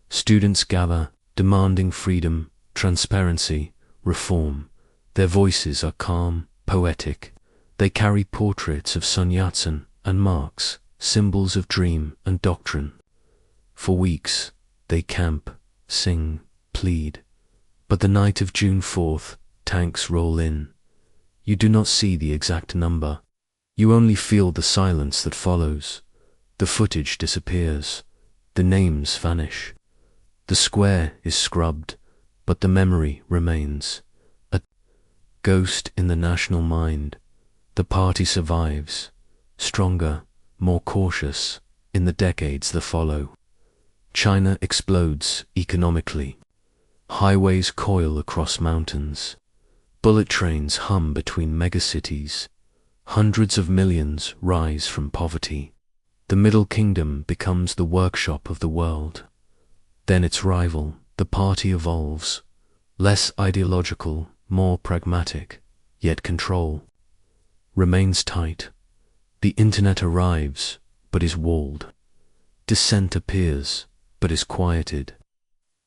Students gather, demanding freedom, transparency, reform. Their voices are calm, poetic. They carry portraits of Sun Yat-sen and Marx, symbols of dream and doctrine. For weeks, they camp, sing, plead. But the night of June 4th, tanks roll in. You do not see the exact number. You only feel the silence that follows. The footage disappears. The names vanish. The square is scrubbed, but the memory remains. A ghost in the national mind. The party survives, stronger, more cautious, in the decades that follow. China explodes economically. Highways coil across mountains. Bullet trains hum between megacities. Hundreds of millions rise from poverty. The Middle Kingdom becomes the workshop of the world. Then its rival, the party, evolves. Less ideological, more pragmatic, yet control remains tight. The internet arrives, but is walled. Dissent appears, but is quieted.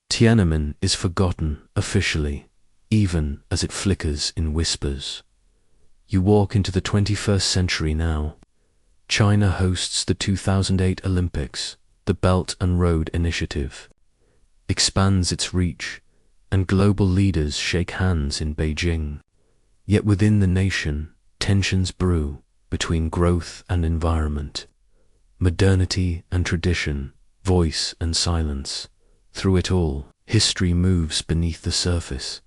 Tiananmen is forgotten officially, even as it flickers in whispers. You walk into the 21st century now. China hosts the 2008 Olympics. The Belt and Road Initiative expands its reach, and global leaders shake hands in Beijing. Yet within the nation, tensions brew between growth and environment, modernity and tradition, voice and silence. Through it all, history moves beneath the surface,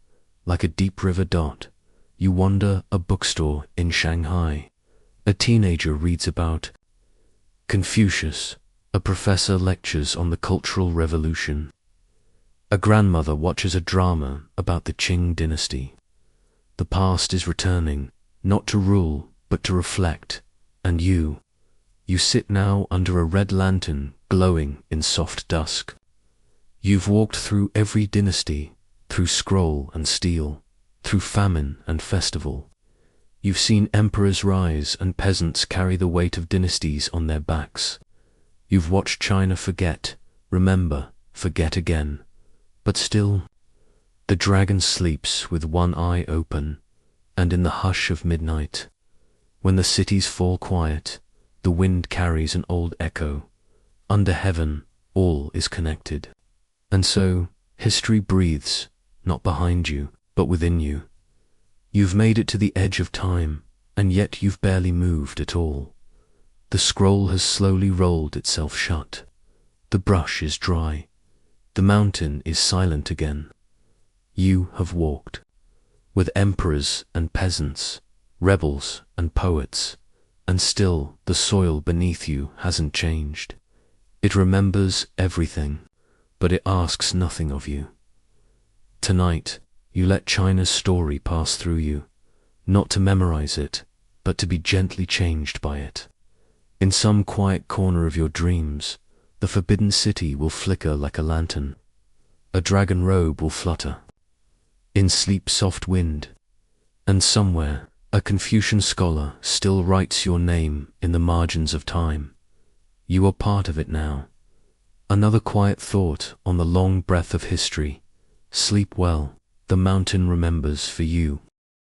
like a deep river dot. You wander a bookstore in Shanghai. A teenager reads about Confucius. A professor lectures on the Cultural Revolution. A grandmother watches a drama about the Qing dynasty. The past is returning, not to rule, but to reflect. And you sit now under a red lantern glowing in soft dusk. You've walked through every dynasty, through scroll and steel, through famine and festival. You've seen emperors rise and peasants carry the weight of dynasties on their backs. You've watched China forget, remember, forget again. But still, the dragon sleeps with one eye open, and in the hush of midnight, when the cities fall quiet, the wind carries an old echo. Under heaven, all is connected. And so, history breathes, not behind you, but within you. You've made it to the edge of time, and yet you've barely moved at all. The scroll has slowly rolled itself shut. The brush is dry. The mountain is silent again. You have walked, with emperors and peasants, rebels and poets, and still the soil beneath you hasn't changed. It remembers everything, but it asks nothing of you. Tonight, you let China's story pass through you, not to memorize it, but to be gently changed by it. In some quiet corner of your dreams, the forbidden city will flicker like a lantern. A dragon robe will flutter in sleep soft wind, and somewhere a Confucian scholar still writes your name in the margins of time. You are part of it now. Another quiet thought on the long breath of history. Sleep well, the mountain remembers for you.